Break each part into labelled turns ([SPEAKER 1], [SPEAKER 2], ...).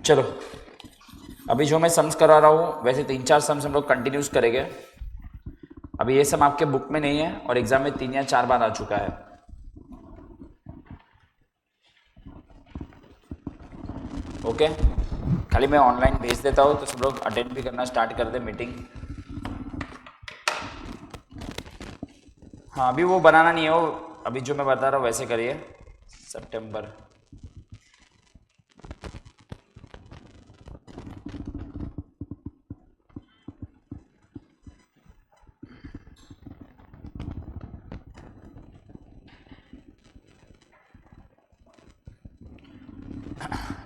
[SPEAKER 1] चलो अभी जो मैं सम्स करा रहा हूँ वैसे 3-4 सम्स हम लोग कंटिन्यूस करेंगे। अभी ये सम आपके बुक में नहीं है और एग्जाम में 3 या 4 बार आ चुका है। ओके, खाली मैं ऑनलाइन भेज देता हूँ तो सब लोग अटेंड भी करना स्टार्ट कर दे मीटिंग। हाँ अभी वो बनाना नहीं है, वो अभी जो मैं बता रहा हूँ वैसे करिए। सितंबर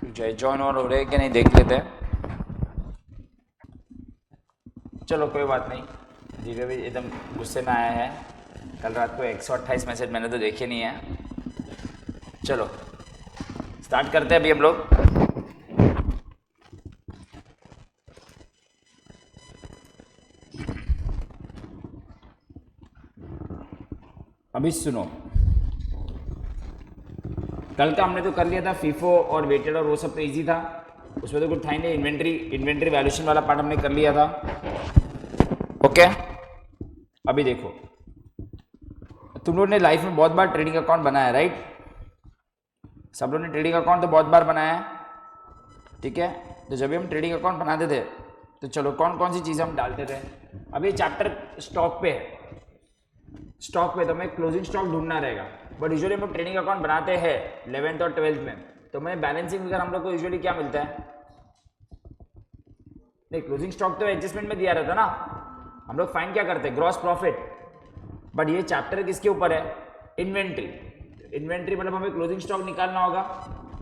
[SPEAKER 1] जय जॉइन और हो रहे हैं कि नहीं देख लेते हैं। चलो कोई बात नहीं, जीवे भी एकदम गुस्से में आया है। कल रात को 128 मैसेज मैंने तो देखे नहीं है। चलो स्टार्ट करते हैं अभी हम लोग। अभी सुनो, कल का हमने तो कर लिया था फीफो और वेटेड और वो सब तो इजी था, उसमें तो कुछ था ही नहीं। इन्वेंट्री वैल्यूएशन वाला पार्ट हमने कर लिया था। ओके अभी देखो, तुम लोग ने लाइफ में बहुत बार ट्रेडिंग अकाउंट बनाया, राइट? सब लोग ने ट्रेडिंग अकाउंट तो बहुत बार बनाया है, ठीक है? तो जब भी हम ट्रेडिंग अकाउंट बनाते थे तो चलो कौन कौन सी चीज़ें हम डालते थे। अब ये चैप्टर स्टॉक पे है, स्टॉक पे तो हमें क्लोजिंग स्टॉक ढूंढना रहेगा। बट यूजुअली हम लोग ट्रेडिंग अकाउंट बनाते हैं 11th और 12th में, तो हमें बैलेंसिंग फिगर हम लोग को यूजुअली क्या मिलता है? नहीं, क्लोजिंग स्टॉक तो एडजस्टमेंट में दिया रहता ना, हम लोग फाइंड क्या करते हैं? Gross profit. बट ये चैप्टर किसके ऊपर है? इन्वेंट्री। इन्वेंट्री मतलब हमें क्लोजिंग स्टॉक निकालना होगा।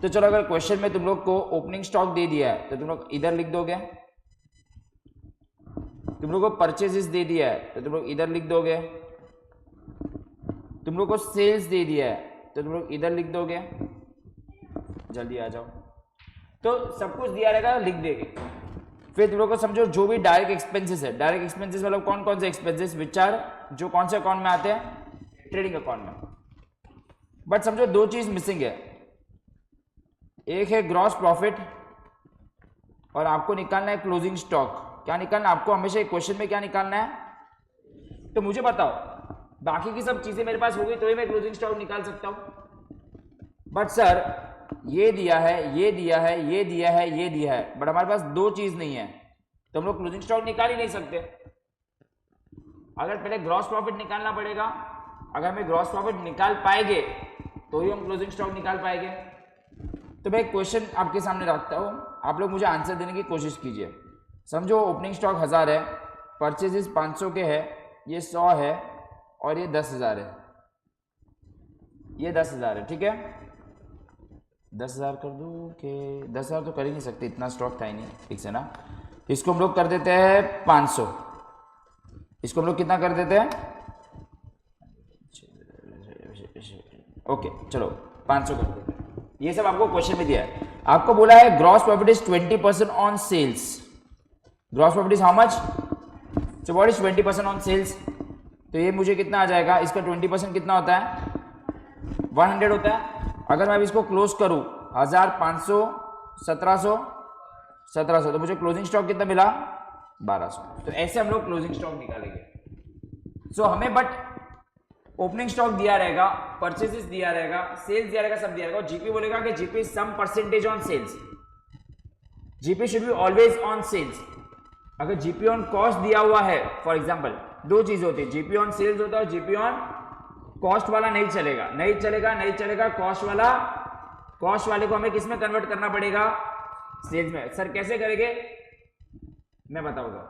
[SPEAKER 1] तो चलो अगर क्वेश्चन में तुम लोग को ओपनिंग स्टॉक दे दिया है तो तुम लोग इधर लिख दोगे, तुम लोग को परचेजेस दे दिया है तो तुम लोग इधर लिख दोगे, तुम लोग को सेल्स दे दिया है तो तुम लोग इधर लिख दोगे। जल्दी आ जाओ, तो सब कुछ दिया रहेगा, लिख देंगे। फिर तुम लोग को समझो जो भी डायरेक्ट एक्सपेंसेस है, डायरेक्ट एक्सपेंसेस मतलब कौन कौन से एक्सपेंसेस विच आर जो कौन से अकाउंट में आते हैं? ट्रेडिंग अकाउंट में। बट समझो दो चीज मिसिंग है, एक है ग्रॉस प्रॉफिट और आपको निकालना है क्लोजिंग स्टॉक। क्या निकालना आपको? हमेशा एक क्वेश्चन में क्या निकालना है? तो मुझे बताओ, बाकी की सब चीजें मेरे पास हो गई तो ही मैं क्लोजिंग स्टॉक निकाल सकता हूं। बट सर ये दिया है, ये दिया है, ये दिया है, ये दिया है, बट हमारे पास दो चीज नहीं है तो हम लोग क्लोजिंग स्टॉक निकाल ही नहीं सकते। अगर पहले ग्रॉस प्रॉफिट निकालना पड़ेगा, अगर हमें ग्रॉस प्रॉफिट निकाल पाएंगे तो ही हम क्लोजिंग स्टॉक निकाल पाएंगे। तो मैं एक क्वेश्चन आपके सामने रखता हूं, आप लोग मुझे आंसर देने की कोशिश कीजिए। समझो ओपनिंग स्टॉक 1000 है, परचेजेस 500 के है, ये 100 है और ये 10,000 है, ये 10,000 है, ठीक है? 10,000 कर दूं कि 10,000 तो कर ही नहीं सकते, इतना स्टॉक था ही नहीं, ठीक से ना। इसको हम लोग कर देते हैं 500, इसको हम लोग कितना कर देते हैं? ओके चलो 500 कर देते हैं। ये सब आपको क्वेश्चन में दिया है, आपको बोला है gross profit is 20% on sales. Gross profit is how much? So what is 20% on sales? तो ये मुझे कितना आ जाएगा? इसका 20% कितना होता है? 100 होता है। अगर मैं अब इसको क्लोज करूं 1000, 500, 1700, 1700, तो मुझे क्लोजिंग स्टॉक कितना मिला? 1200। तो ऐसे हम लोग क्लोजिंग स्टॉक निकालेंगे। सो हमें बट ओपनिंग स्टॉक दिया रहेगा, परचेजेस दिया रहेगा, सेल्स दिया रहेगा, सब दिया रहेगा। जीपी बोलेगा कि GP some percentage on sales, GP should be always on sales. अगर जीपी ऑन कॉस्ट दिया हुआ है, फॉर एग्जांपल दो चीज होती है, जीपी ऑन सेल्स होता है और जीपी ऑन कॉस्ट वाला नहीं चलेगा, नहीं चलेगा, नहीं चलेगा। कॉस्ट वाला, कॉस्ट वाले को हमें किस में कन्वर्ट करना पड़ेगा? सेल्स में। सर कैसे करेंगे? मैं बताऊंगा।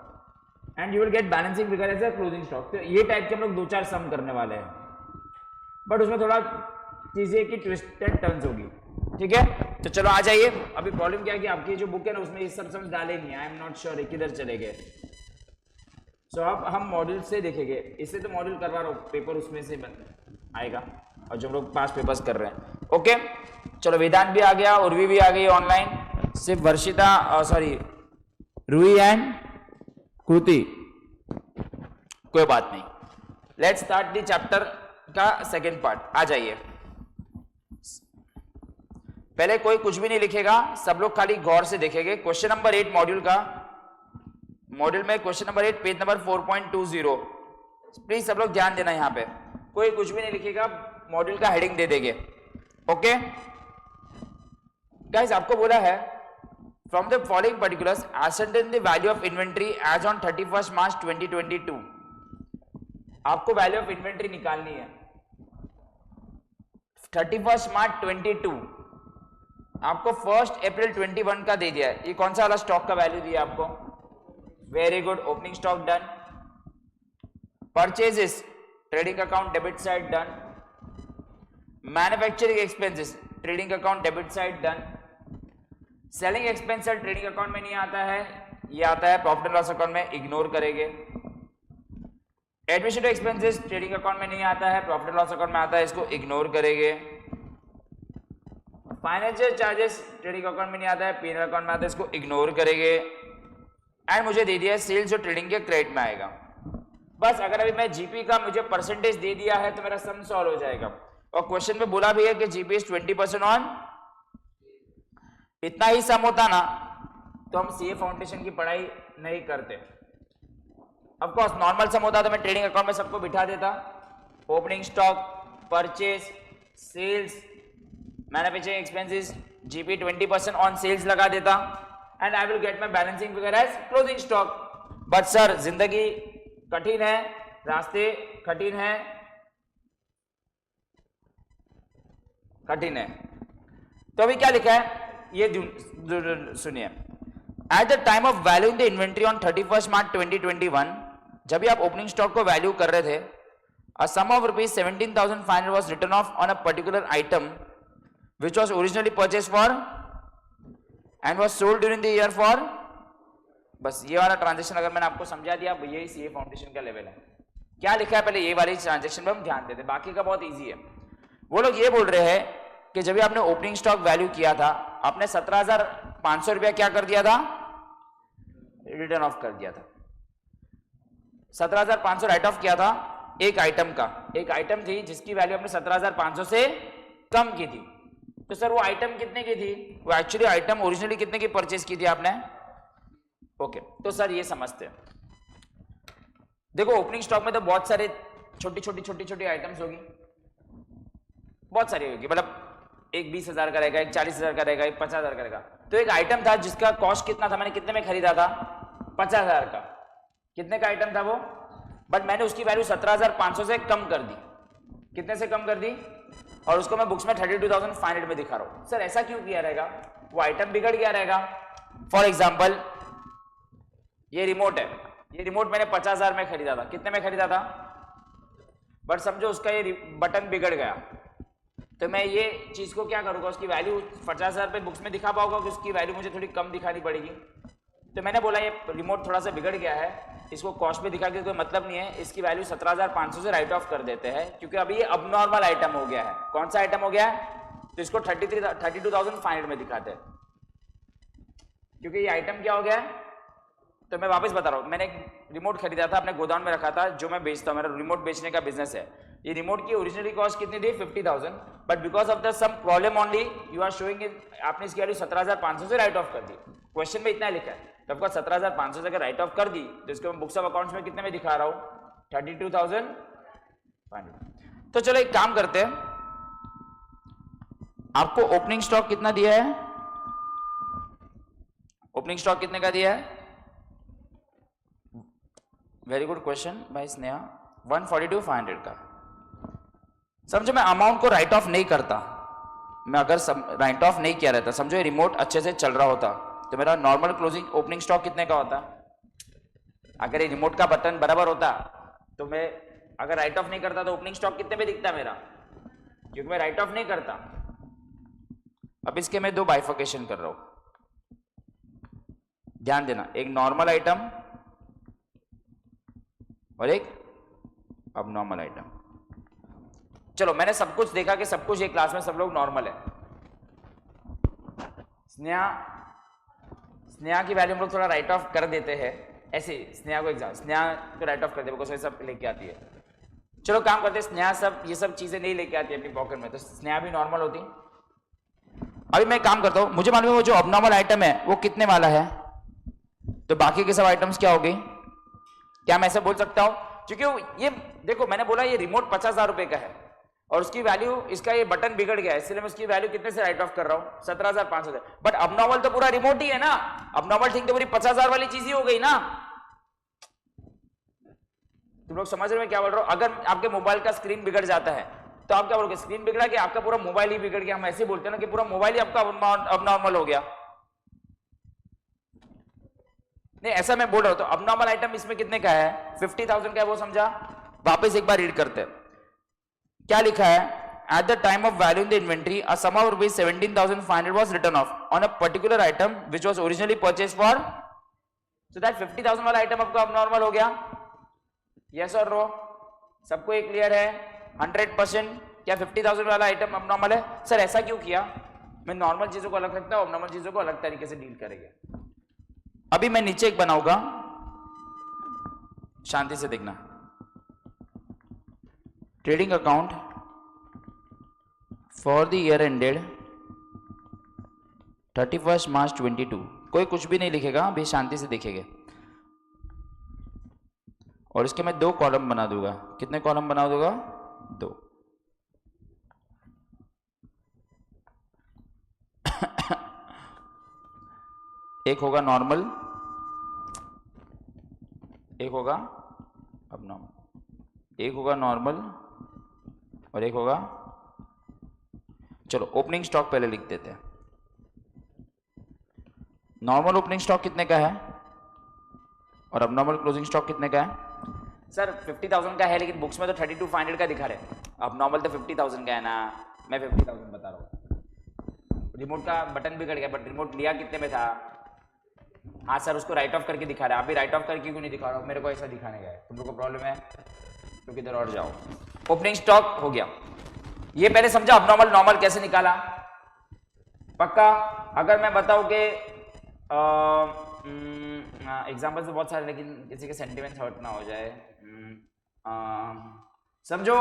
[SPEAKER 1] And you will get balancing figure as a closing stock. तो ये टाइप के हम लोग 2-4 सम करने वाले हैं, बट उसमें थोड़ा चीजें की ट्विस्टेड टर्न्स होगी, ठीक है? तो चलो आ जाइए। अभी प्रॉब्लम क्या है कि आपकी जो बुक है ना उसमें ये सब समझ डाले नहीं, आई एम नॉट श्योर किधर चले गए। सो अब हम मॉड्यूल से देखेंगे, इससे तो मॉड्यूल करवा रहा हूँ, पेपर उसमें से आएगा और जो हम लोग पास पेपर्स कर रहे हैं। ओके चलो, वेदांत भी आ गया, उर्वी भी आ गई ऑनलाइन, सिर्फ वर्षिता सॉरी रूही एंड कृति, कोई बात नहीं। लेट्स स्टार्ट द चैप्टर का सेकेंड पार्ट। आ जाइए, पहले कोई कुछ भी नहीं लिखेगा, सब लोग खाली गौर से देखेंगे। क्वेश्चन नंबर 8 मॉड्यूल का, मॉड्यूल में question number 8 page number 4.20। Please सब लोग ध्यान देना, यहां पे कोई कुछ भी नहीं लिखेगा, मॉड्यूल का हेडिंग दे देंगे। ओके गाइस, आपको बोला है from the following particulars ascertain the value of inventory as on 31st March 2022। आपको वैल्यू ऑफ इन्वेंट्री निकालनी है 31st मार्च 22, आपको 1 अप्रैल 21 का दे दिया है। ये कौन सा वाला स्टॉक का वैल्यू दिया आपको? Very good, opening stock done. Purchases trading account debit side done. Manufacturing expenses trading account debit side done. Selling expenses trading account में नहीं आता है, ये आता है प्रॉफिट एंड लॉस अकाउंट में, इग्नोर करेंगे। एडमिनिस्ट्रेटिव एक्सपेंसेस ट्रेडिंग अकाउंट में नहीं आता है, प्रॉफिट एंड लॉस अकाउंट में आता है, इसको इग्नोर करेंगे। फाइनेंशियल चार्जेस ट्रेडिंग अकाउंट में नहीं आता है, पीएनएल अकाउंट में आता है, इसको इग्नोर करेंगे। एंड मुझे दे दिया है सेल्स जो ट्रेडिंग के क्रेडिट में आएगा। बस अगर अभी मैं जीपी का मुझे परसेंटेज दे दिया है तो मेरा सम सॉल्व हो जाएगा। और क्वेश्चन में बोला भी है कि जीपी इज 20% ऑन, इतना ही सम होता ना तो हम सीए फाउंडेशन की पढ़ाई नहीं करते। ऑफ कोर्स नॉर्मल सम होता तो मैं ट्रेडिंग अकाउंट में सबको बिठा देता, opening stock, purchase, sales, manufacturing expenses, GP 20% on sales लगा देता and I will get my balancing figure as closing stock. But sir जिंदगी कठिन है, रास्ते कठिन है, कठिन है। तो अभी क्या लिखा है ये सुनिए। Eight the time of valuing the inventory on 31st मार्च 2021, जब भी आप ओपनिंग स्टॉक को वैल्यू कर रहे थे, a sum of rupees 17,500 was written off on a particular item which was originally purchased for and was sold during the year for। बस ये वाला ट्रांजेक्शन अगर मैंने आपको समझा दिया, यही सीए फाउंडेशन का लेवल है। क्या लिखा है पहले ये वाली ट्रांजेक्शन में हम ध्यान देते, बाकी का बहुत इजी है। वो लोग ये बोल रहे हैं कि जब भी आपने ओपनिंग स्टॉक वैल्यू किया था, आपने 17,500 रुपया क्या कर दिया था? रिटर्न ऑफ कर दिया था। 17,500 राइट ऑफ किया था एक आइटम का। एक आइटम थी जिसकी वैल्यू आपने 17,500 से कम की थी। तो सर वो आइटम कितने की थी? वो एक्चुअली आइटम ओरिजिनली कितने की परचेज की थी आपने? ओके तो सर ये समझते हैं। देखो ओपनिंग स्टॉक में तो बहुत सारे छोटी छोटी आइटम्स होगी, बहुत सारी होगी। मतलब एक 20,000 का रहेगा, एक 40,000 का रहेगा, एक 50,000 का रहेगा। तो एक आइटम था जिसका कॉस्ट कितना था, मैंने कितने में खरीदा था? 50,000 का। कितने का आइटम था वो? बट मैंने उसकी वैल्यू 17,500 से कम कर दी। कितने से कम कर दी? और उसको मैं बुक्स में 32,500 में दिखा रहा हूं। सर ऐसा क्यों किया रहेगा? वो आइटम बिगड़ गया रहेगा। फॉर एग्जाम्पल ये रिमोट है, ये रिमोट मैंने 50,000 में खरीदा था। कितने में खरीदा था? बट समझो उसका ये बटन बिगड़ गया, तो मैं ये चीज को क्या करूंगा? उसकी वैल्यू 50,000 पे बुक्स में दिखा पाऊंगा कि उसकी वैल्यू मुझे थोड़ी कम दिखानी पड़ेगी। तो मैंने बोला ये रिमोट थोड़ा सा बिगड़ गया है, इसको कॉस्ट पे दिखा के कोई मतलब नहीं है, इसकी वैल्यू 17,500 से राइट ऑफ कर देते हैं, क्योंकि अभी ये अबनॉर्मल आइटम हो गया है। कौन सा आइटम हो गया है? तो इसको 32,500 में दिखाते हैं, क्योंकि ये आइटम क्या हो गया है। तो मैं वापस बता रहा हूँ, मैंने एक रिमोट खरीदा था, अपने गोदाम में रखा था, जो मैं बेचता हूँ, मेरा रिमोट बेचने का बिजनेस है। ये रिमोट की ओरिजिनली कॉस्ट कितनी थी? 50,000, but because of the some problem only you are showing it, आपने इसकी वैल्यू 17,500 से राइट ऑफ कर दी। क्वेश्चन में इतना लिखा है, तो आपको 17,500 से अगर राइट ऑफ कर दी तो इसको मैं बुक्स ऑफ अकाउंट्स में कितने में दिखा रहा हूँ? 32,500। तो चलो एक काम करते हैं, आपको ओपनिंग स्टॉक कितना दिया है? ओपनिंग स्टॉक कितने का दिया है? वेरी गुड क्वेश्चन भाई स्नेहा। 142,500 का। समझो मैं अमाउंट को राइट ऑफ नहीं करता, मैं अगर राइट ऑफ नहीं किया रहता, समझो ये रिमोट अच्छे से चल रहा होता, तो मेरा नॉर्मल क्लोजिंग ओपनिंग स्टॉक कितने का होता? अगर ये रिमोट का बटन बराबर होता तो मैं अगर राइट ऑफ नहीं करता तो ओपनिंग स्टॉक कितने पे दिखता मेरा? क्योंकि मैं राइट ऑफ नहीं करता। अब इसके मैं दो बाइफर्केशन कर रहा हूं, ध्यान देना, एक नॉर्मल आइटम और एक अबनॉर्मल आइटम। चलो मैंने सब कुछ देखा कि सब कुछ एक क्लास में सब लोग नॉर्मल है। स्नेहा की वैल्यू हम लोग थोड़ा राइट ऑफ कर देते हैं, ऐसे स्नेहा को एग्जाम, स्नेहा को राइट ऑफ कर दे, बिकॉज ये सब लेके आती है। चलो काम करते हैं, स्नेहा सब ये सब चीजें नहीं लेके आती है अपनी पॉकेट में, तो स्नेहा भी नॉर्मल होती। अभी मैं काम करता हूं, मुझे मालूम है वो जो अबनॉर्मल आइटम है वो कितने वाला है, तो बाकी के सब आइटम्स क्या हो गई? क्या मैं ऐसा बोल सकता हूं? क्योंकि ये देखो मैंने बोला ये रिमोट 50,000 रुपए का है और उसकी वैल्यू, इसका ये बटन बिगड़ गया है, इसलिए मैं उसकी वैल्यू कितने से राइट ऑफ कर रहा हूं? 17,500। बट अबनॉर्मल तो पूरा रिमोट ही है ना, अबनॉर्मल थिंग तो पूरी 50,000 वाली चीज ही हो गई ना। तुम लोग समझ रहे हो क्या बोल रहा हूं? अगर आपके मोबाइल का स्क्रीन बिगड़ जाता है तो आप क्या बोलोगे? स्क्रीन बिगड़ा कि आपका पूरा मोबाइल ही बिगड़ गया? हम ऐसे बोलते हैं ना कि पूरा मोबाइल ही आपका अबनॉर्मल हो गया। नहीं, ऐसा मैं बोल रहा हूं। तो अबनॉर्मल आइटम इसमें कितने का है? 50,000 का है, वो समझा? वापस एक बार रीड करते हैं क्या लिखा है। At the time of value in the inventory a sum of rupees 17,500 was written off on a particular item which was originally purchased for, so that 50,000 वाला आइटम आपका अबनॉर्मल हो गया। यस और नो? सबको ये क्लियर है 100%? क्या 50,000 वाला आइटम अबनॉर्मल है? सर ऐसा क्यों किया? मैं नॉर्मल चीजों को अलग रखता हूं, अबनॉर्मल चीजों को अलग तरीके से डील करेंगे। अभी मैं नीचे एक बनाऊंगा, शांति से देखना। Trading account for the year ended 31 मार्च 22। कोई कुछ भी नहीं लिखेगा, अभी शांति से देखेंगे। और इसके मैं 2 कॉलम बना दूंगा। कितने कॉलम बना दूंगा? 2। एक होगा नॉर्मल, एक होगा अबनॉर्मल। एक होगा नॉर्मल और एक होगा, चलो ओपनिंग स्टॉक पहले लिख देते हैं। नॉर्मल ओपनिंग स्टॉक कितने का है और अबनॉर्मल क्लोजिंग स्टॉक कितने का है? सर 50,000 का है, लेकिन बुक्स में तो 32,500 का दिखा रहे। अबनॉर्मल तो 50,000 का है ना, मैं 50,000 बता रहा हूँ। रिमोट का बटन बिगड़ गया, बट रिमोट लिया कितने में था? हाँ सर, उसको राइट ऑफ करके दिखा रहा है। आप भी राइट ऑफ करके क्यों नहीं दिखा रहा हो? मेरे को ऐसा दिखाने का है। तुम लोग को प्रॉब्लम है तो किधर और जाओ। ओपनिंग स्टॉक हो गया। ये पहले समझा अबनॉर्मल नॉर्मल कैसे निकाला? पक्का? अगर मैं बताऊं कि एग्जाम्पल तो बहुत सारे, लेकिन किसी के सेंटिमेंट हर्ट ना हो जाए। समझो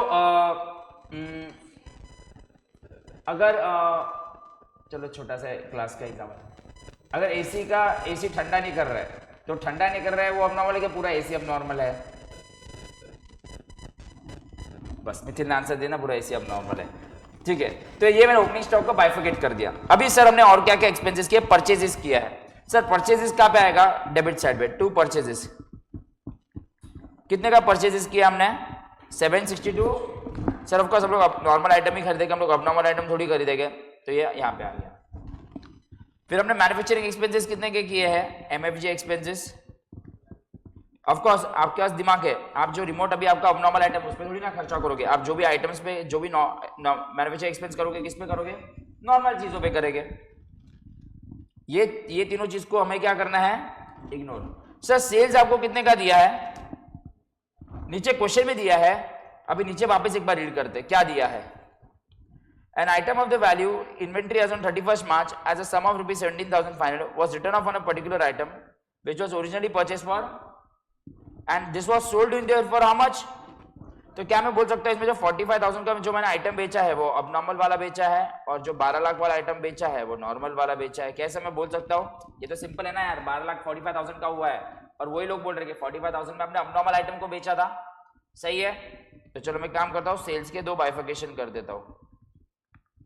[SPEAKER 1] अगर चलो छोटा सा क्लास का एग्जाम्पल, अगर एसी ठंडा नहीं कर रहा है, तो ठंडा नहीं कर रहा है वो अबनॉर्मल है कि पूरा एसी अबनॉर्मल है? बस मिथिल आंसर देना, पूरा एसी अबनॉर्मल है। ठीक है, तो ये मैंने ओपनिंग स्टॉक को बाइफिकेट कर दिया। अभी सर हमने और क्या क्या एक्सपेंसेस किए? परचेजेस किया है। सर परचेजेस कहां पे आएगा? डेबिट साइड पे 2 परचेजेस। कितने का परचेजेस किया हमने? 762। सर ऑफ कोर्स हम लोग नॉर्मल आइटम ही खरीदेंगे, हम लोग अबनॉर्मल आइटम थोड़ी खरीदेंगे, तो ये यहाँ पे आ गया। फिर हमने मैन्युफैक्चरिंग एक्सपेंसेस कितने के किए हैं? MFG expenses. ऑफ कोर्स आपके पास दिमाग है, आप जो रिमोट अभी आपका अबनॉर्मल आइटम उस पर थोड़ी ना खर्चा करोगे। आप जो भी आइटम्स पे, जो भी मैन्युफैक्चरिंग एक्सपेंस करोगे, किस पे करोगे? नॉर्मल चीजों पे करेंगे। ये तीनों चीज को हमें क्या करना है? इग्नोर। सर सेल्स आपको कितने का दिया है? नीचे क्वेश्चन में दिया है। अभी नीचे वापस एक बार रीड करते हैं क्या दिया है। An item of the value inventory as on 31st March as a sum of rupees 17,500 was written off on a particular item which was originally purchased for, and this was sold in there for how much? तो क्या मैं बोल सकता हूँ इसमें जो 45,000 का जो मैंने आइटम बेचा है वो अबनॉर्मल वाला बेचा है, और जो 12 लाख वाला आइटम बेचा है वो नॉर्मल वाला बेचा है। कैसे मैं बोल सकता हूँ? ये तो सिंपल है ना यार, 12 लाख 45,000 का हुआ है और वही लोग बोल रहे हैं कि 45,000 में आपने अबनॉर्मल आइटम को बेचा था। सही है, तो चलो मैं काम करता हूँ, सेल्स के 2 बाइफिकेशन कर देता हूँ।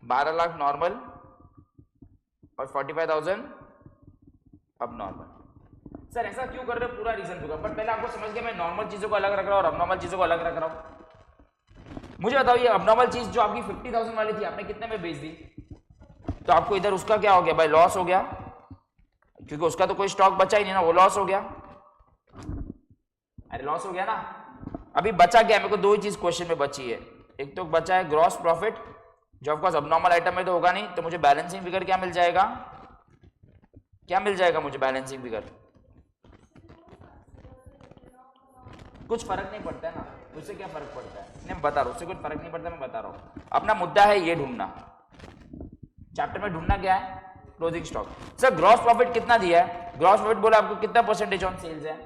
[SPEAKER 1] 12 लाख नॉर्मल और 45,000 अबनॉर्मल। सर ऐसा क्यों कर रहे हो? पूरा रीजन दूंगा, बट पहले आपको समझ गया मैं नॉर्मल चीजों को अलग रख रहा हूँ और अबनॉर्मल चीजों को अलग रख रहा हूँ। मुझे बताओ ये अबनॉर्मल चीज जो आपकी 50,000 वाली थी, आपने कितने में बेच दी? तो आपको इधर उसका क्या हो गया भाई? लॉस हो गया, क्योंकि उसका तो कोई स्टॉक बचा ही नहीं ना, वो लॉस हो गया। अरे लॉस हो गया ना। अभी बचा क्या? मेरे को 2 ही चीज क्वेश्चन में बची है। एक तो बचा है ग्रॉस प्रॉफिट, जो ऑफकोर्स अबनॉर्मल आइटम में तो होगा नहीं, तो मुझे बैलेंसिंग फिगर क्या मिल जाएगा? क्या मिल जाएगा मुझे बैलेंसिंग फिगर? कुछ फर्क नहीं पड़ता है ना, उससे क्या फर्क पड़ता है? नहीं बता रहा हूं, उससे कुछ फर्क नहीं पड़ता, मैं बता रहा हूं। अपना मुद्दा है ये ढूंढना, चैप्टर में ढूंढना क्या है? Closing stock. Sir gross profit कितना दिया है? ग्रॉस प्रॉफिट बोला आपको कितना परसेंटेज ऑन सेल्स है?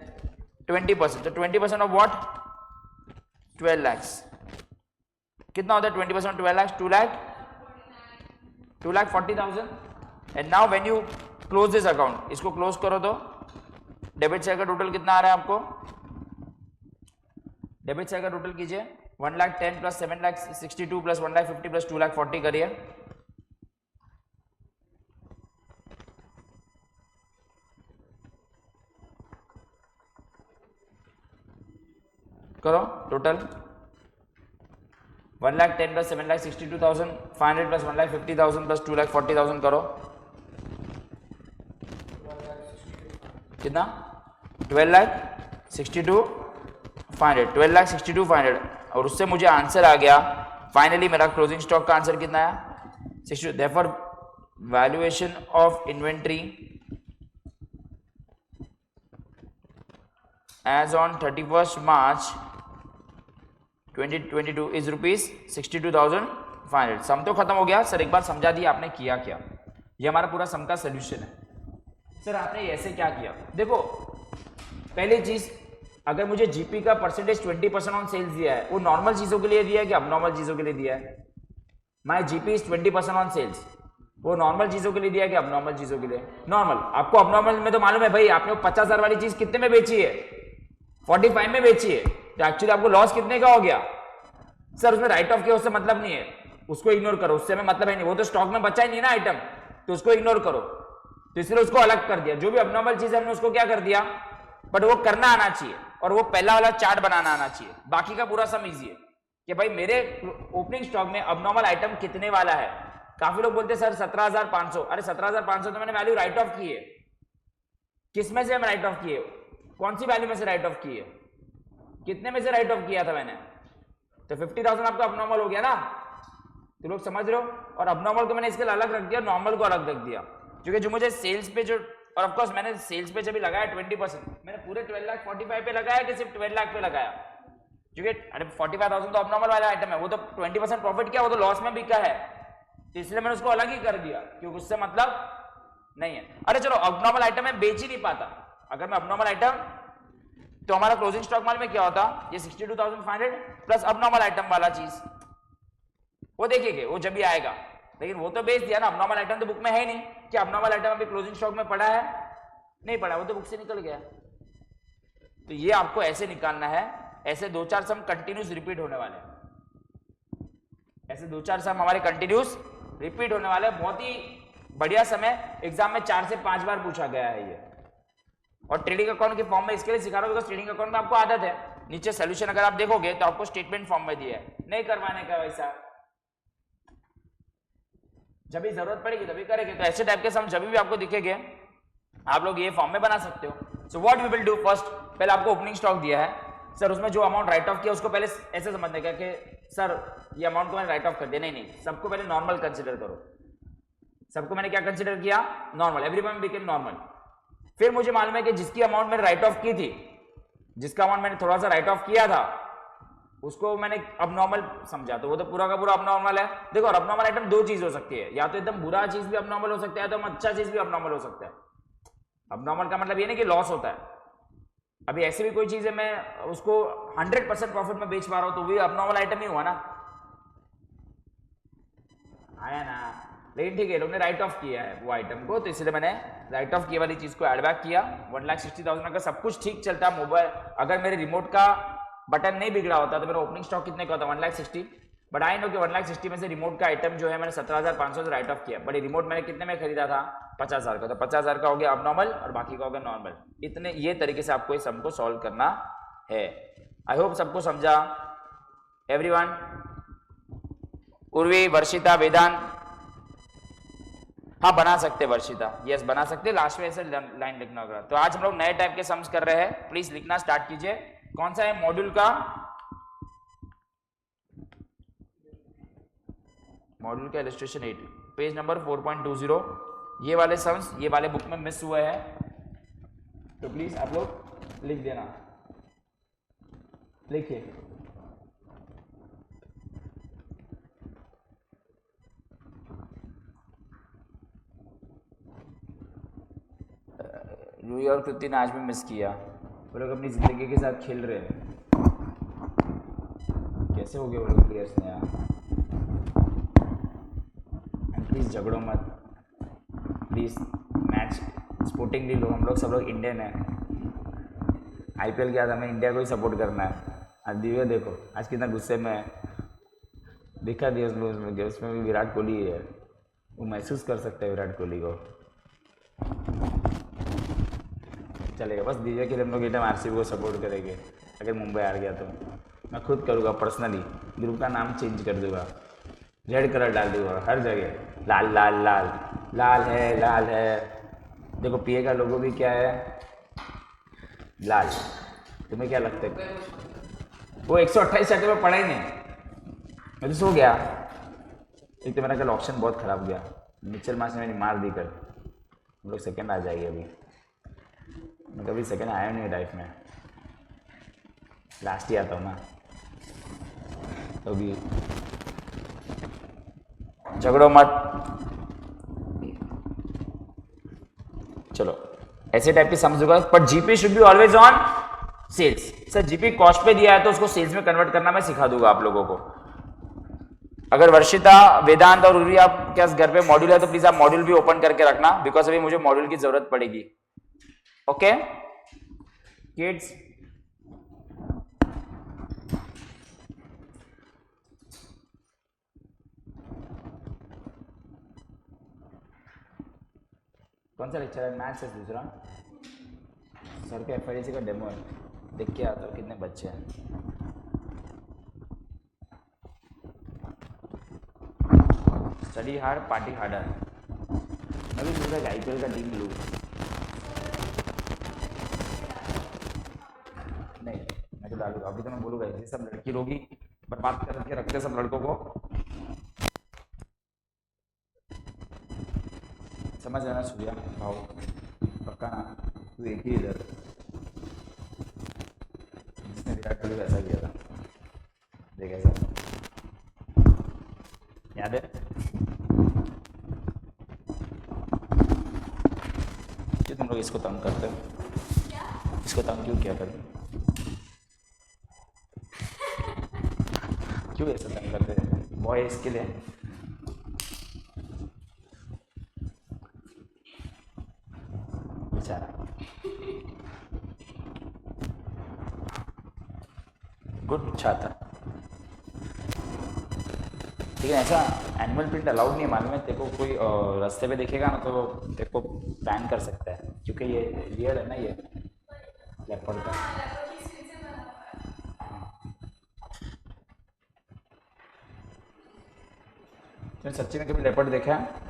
[SPEAKER 1] 20%। तो 20% ऑफ व्हाट? 12 lakhs। कितना होता है 20% 12 lakhs? 2 lakh 40,000। And now when you close this account, इसको क्लोज करो तो डेबिट साइड का टोटल कितना आ रहा है आपको? डेबिट साइड का टोटल कीजिए 1,10,000 प्लस 7,62,000 प्लस 1,50,000 प्लस 2,40,000 करिए। करो टोटल 1,10,000 प्लस 7,62,500 प्लस 1,50,000 प्लस 2,40,000 करो कितना? 12,62,500 12,62,500 और उससे मुझे आंसर आ गया फाइनली मेरा क्लोजिंग स्टॉक का आंसर कितना है 62। Therefore valuation of inventory as on 31st March 2022 is ₹62,500। Sum तो खत्म हो गया सर, एक बार समझा दिया आपने किया क्या? ये हमारा पूरा सम का सोल्यूशन है। सर आपने ऐसे क्या किया? देखो पहली चीज, अगर मुझे जीपी का परसेंटेज 20% ऑन सेल्स दिया है, वो नॉर्मल चीजों के लिए दिया है कि अबनॉर्मल चीजों के लिए दिया है? My GP is 20% on sales, वो नॉर्मल चीजों के लिए दिया है कि अबनॉर्मल चीजों के लिए? नॉर्मल। आपको अबनॉर्मल में तो मालूम है भाई, आपने 50,000 वाली चीज कितने में बेची है? 45 में बेची है, तो एक्चुअली आपको लॉस कितने का हो गया? सर उसमें राइट ऑफ किया, उससे मतलब नहीं है, उसको इग्नोर करो, उससे हमें मतलब है नहीं, वो तो स्टॉक में बचा ही नहीं ना आइटम, तो उसको इग्नोर करो। तो इसलिए उसको अलग कर दिया। जो भी अबनॉर्मल चीज है हमने उसको क्या कर दिया, बट वो करना आना चाहिए और वो पहला वाला चार्ट बनाना आना चाहिए। बाकी का पूरा सम इजी है कि भाई मेरे ओपनिंग स्टॉक में अबनॉर्मल आइटम कितने वाला है। काफी लोग बोलते हैं सर 17,500, अरे 17,500 तो मैंने वैल्यू राइट ऑफ की है। किस में से हम राइट ऑफ किए? कौन सी वैल्यू में से राइट ऑफ की है? कितने में से राइट ऑफ किया था मैंने? तो 50,000 आपका अबनॉर्मल हो गया ना, तो लोग समझ रहे हो। और अबनॉर्मल को मैंने इसके लिए अलग रख दिया, नॉर्मल को अलग रख दिया, क्योंकि जो मुझे सेल्स पे जो, और ऑफ कोर्स मैंने सेल्स पे जब भी लगाया 20%, मैंने पूरे 12,45,000 पे लगाया कि सिर्फ 12,00,000 पे लगाया? क्योंकि अरे 45,000 तो अबनॉर्मल वाला आइटम है, वो तो 20% प्रॉफिट किया, वो तो लॉस में बिका है, तो इसलिए मैंने उसको अलग ही कर दिया, क्योंकि उससे मतलब नहीं है। अरे चलो अबनॉर्मल आइटम मैं बेच ही नहीं पाता, अगर मैं अबनॉर्मल आइटम, तो हमारा क्लोजिंग स्टॉक माल में क्या होता? ये 62,500 प्लस अबनॉर्मल आइटम वाला चीज, वो देखेंगे वो जब भी आएगा, लेकिन वो तो बेच दिया ना। अबनॉर्मल आइटम तो बुक में है ही नहीं कि अबनॉर्मल आइटम अभी क्लोजिंग स्टॉक में पड़ा है, नहीं पड़ा, वो तो बुक से निकल गया। तो ये आपको ऐसे निकालना है, ऐसे 2-4 सम कंटिन्यूस रिपीट होने वाले हैं, ऐसे 2-4 सम हमारे कंटिन्यूस रिपीट होने वाले। बहुत ही बढ़िया समय, एग्जाम में 4 से 5 बार पूछा गया है ये। और ट्रेडिंग अकाउंट के फॉर्म में इसके लिए सिखा रहा हूं, बिकॉज ट्रेडिंग अकाउंट में आपको आदत है, नीचे सोल्यूशन अगर आप देखोगे तो आपको स्टेटमेंट फॉर्म में दिया है, नहीं करवाने का वैसा, जब भी जरूरत पड़ेगी तभी करेंगे। तो ऐसे टाइप के सम जब भी आपको दिखेंगे आप लोग ये फॉर्म में बना सकते हो। So what we will do first, पहले आपको ओपनिंग स्टॉक दिया है सर, उसमें जो अमाउंट राइट ऑफ किया उसको पहले ऐसे समझने का कि सर ये अमाउंट को मैंने राइट ऑफ कर दिया, नहीं, सबको पहले नॉर्मल कंसिडर करो। सबको मैंने क्या कंसिडर किया? Normal, everyone became normal. फिर मुझे मालूम है कि जिसकी अमाउंट मैंने राइट ऑफ की थी, जिसका अमाउंट मैंने थोड़ा सा राइट ऑफ किया था, उसको मैंने अबनॉर्मल समझा, तो वो तो पूरा का पूरा अबनॉर्मल है। देखो अबनॉर्मल आइटम दो चीज हो सकती है, या तो एकदम बुरा चीज भी अबनॉर्मल हो सकता है, तो अच्छा चीज भी अबनॉर्मल हो सकता है। अबनॉर्मल का मतलब ये नहीं कि लॉस होता है, अभी ऐसी भी कोई चीज है मैं उसको 100% प्रॉफिट में बेच पा रहा हूं, तो भी अबनॉर्मल आइटम ही हुआ ना, आया ना। लेकिन ठीक है, लोगों ने राइट ऑफ किया है वो आइटम को, तो इसलिए मैंने राइट ऑफ किया वाली चीज को एड बैक किया। 1,60,000 अगर सब कुछ ठीक चलता, मोबाइल अगर मेरे रिमोट का बटन नहीं बिगड़ा होता, तो मेरा ओपनिंग स्टॉक कितने का होता? 1,60,000। बट आई नो कि 1,60,000 में से रिमोट का आइटम जो है मैंने 17,500 से राइट ऑफ किया, बट रिमोट मैंने कितने में खरीदा था? 50,000 का, तो 50,000 का हो गया अबनॉर्मल और बाकी का हो गया नॉर्मल। इतने ये तरीके से आपको इस सम को सॉल्व करना है। आई होप सबको समझा एवरीवन। उर्वी, वर्षिता, वेदांत, हाँ बना सकते वर्षिता, यस बना सकते, लास्ट में ऐसे लाइन लिखना होगा। तो आज हम लोग नए टाइप के सम्स कर रहे हैं, प्लीज लिखना स्टार्ट कीजिए। कौन सा है मॉड्यूल का? मॉड्यूल का इलस्ट्रेशन 8, पेज नंबर 4.20। ये वाले सम्स ये वाले बुक में मिस हुए हैं, तो प्लीज आप लोग लिख देना, लिखिए। रूही और कृति ने आज भी मिस किया, वो लोग अपनी जिंदगी के साथ खेल रहे हैं। कैसे हो गए वो लोग प्लेयर्स ने यार, प्लीज झगड़ो मत। प्लीज मैच स्पोर्टिंग लो, हम लोग सब लोग इंडियन है। आईपीएल के बाद हमें इंडिया को ही सपोर्ट करना है। आज दिव्या देखो आज कितना गुस्से में है, दिखा दिया उसमें भी विराट कोहली है, वो महसूस कर सकते हैं विराट कोहली को। चलेगा बस दिव्या के लिए हम लोग एकदम आरसीबी को सपोर्ट करेंगे। अगर मुंबई हार गया तो मैं खुद करूँगा पर्सनली, ग्रुप का नाम चेंज कर दूंगा, रेड कलर डाल दूंगा हर जगह, लाल लाल लाल लाल है लाल है। देखो पीए का लोगो भी क्या है, लाल। तुम्हें क्या लगता है? वो 128 सेकंड में पड़ा ही नहीं, मैं तो सो गया। एक तो मेरा कल ऑप्शन बहुत खराब गया, मिचेल मार्श ने मैंने मार दी कल, हम लोग सेकंड आ जाएगी। अभी मैं कभी सेकंड आया नहीं लाइफ में, लास्ट ही आता हूँ ना, तो भी झगड़ो मत। चलो ऐसे टाइप की समझूंगा, पर GP should be always on sales. Sir GP cost पे दिया है तो उसको सेल्स में कन्वर्ट करना मैं सिखा दूंगा आप लोगों को। अगर वर्षिता, वेदांत और उर्वी आप क्या घर पे मॉड्यूल है तो प्लीज आप मॉड्यूल भी ओपन करके रखना, बिकॉज अभी मुझे मॉड्यूल की जरूरत पड़ेगी। ओके किड्स, कौन सा लेक्चर है? मैथ्स है दूसरा, सर के एफआईडीसी का डेमो है, देख के आता हूँ कितने बच्चे हैं। Study hard party harder. मैं भी सोच रहा आईपीएल का टीम लूँ, नहीं मैं तो डालूंगा। अभी तो मैं बोलूँगा ये सब लड़की लोग ही बर्बाद करके रखते सब लड़कों को, समझ आना सूर्या भाव पक्का ना, तू एक ही इधर जिसने विराट कोहली ऐसा किया था, देख ऐसा याद है? क्यों तुम लोग इसको तंग करते हो? इसको तंग क्यों किया करो? क्यों ऐसा तंग करते हैं? बॉय इसके लिए बेचारा। गुड छात्र, लेकिन ऐसा एनिमल प्रिंट अलाउड नहीं है, मालूम है तेरे को? कोई रास्ते पे देखेगा ना तो तेरे को बैन कर सकता है, क्योंकि ये रियल है ना, ये लेपर्ड का। तुमने सच्ची में कभी लेपर्ड देखा है?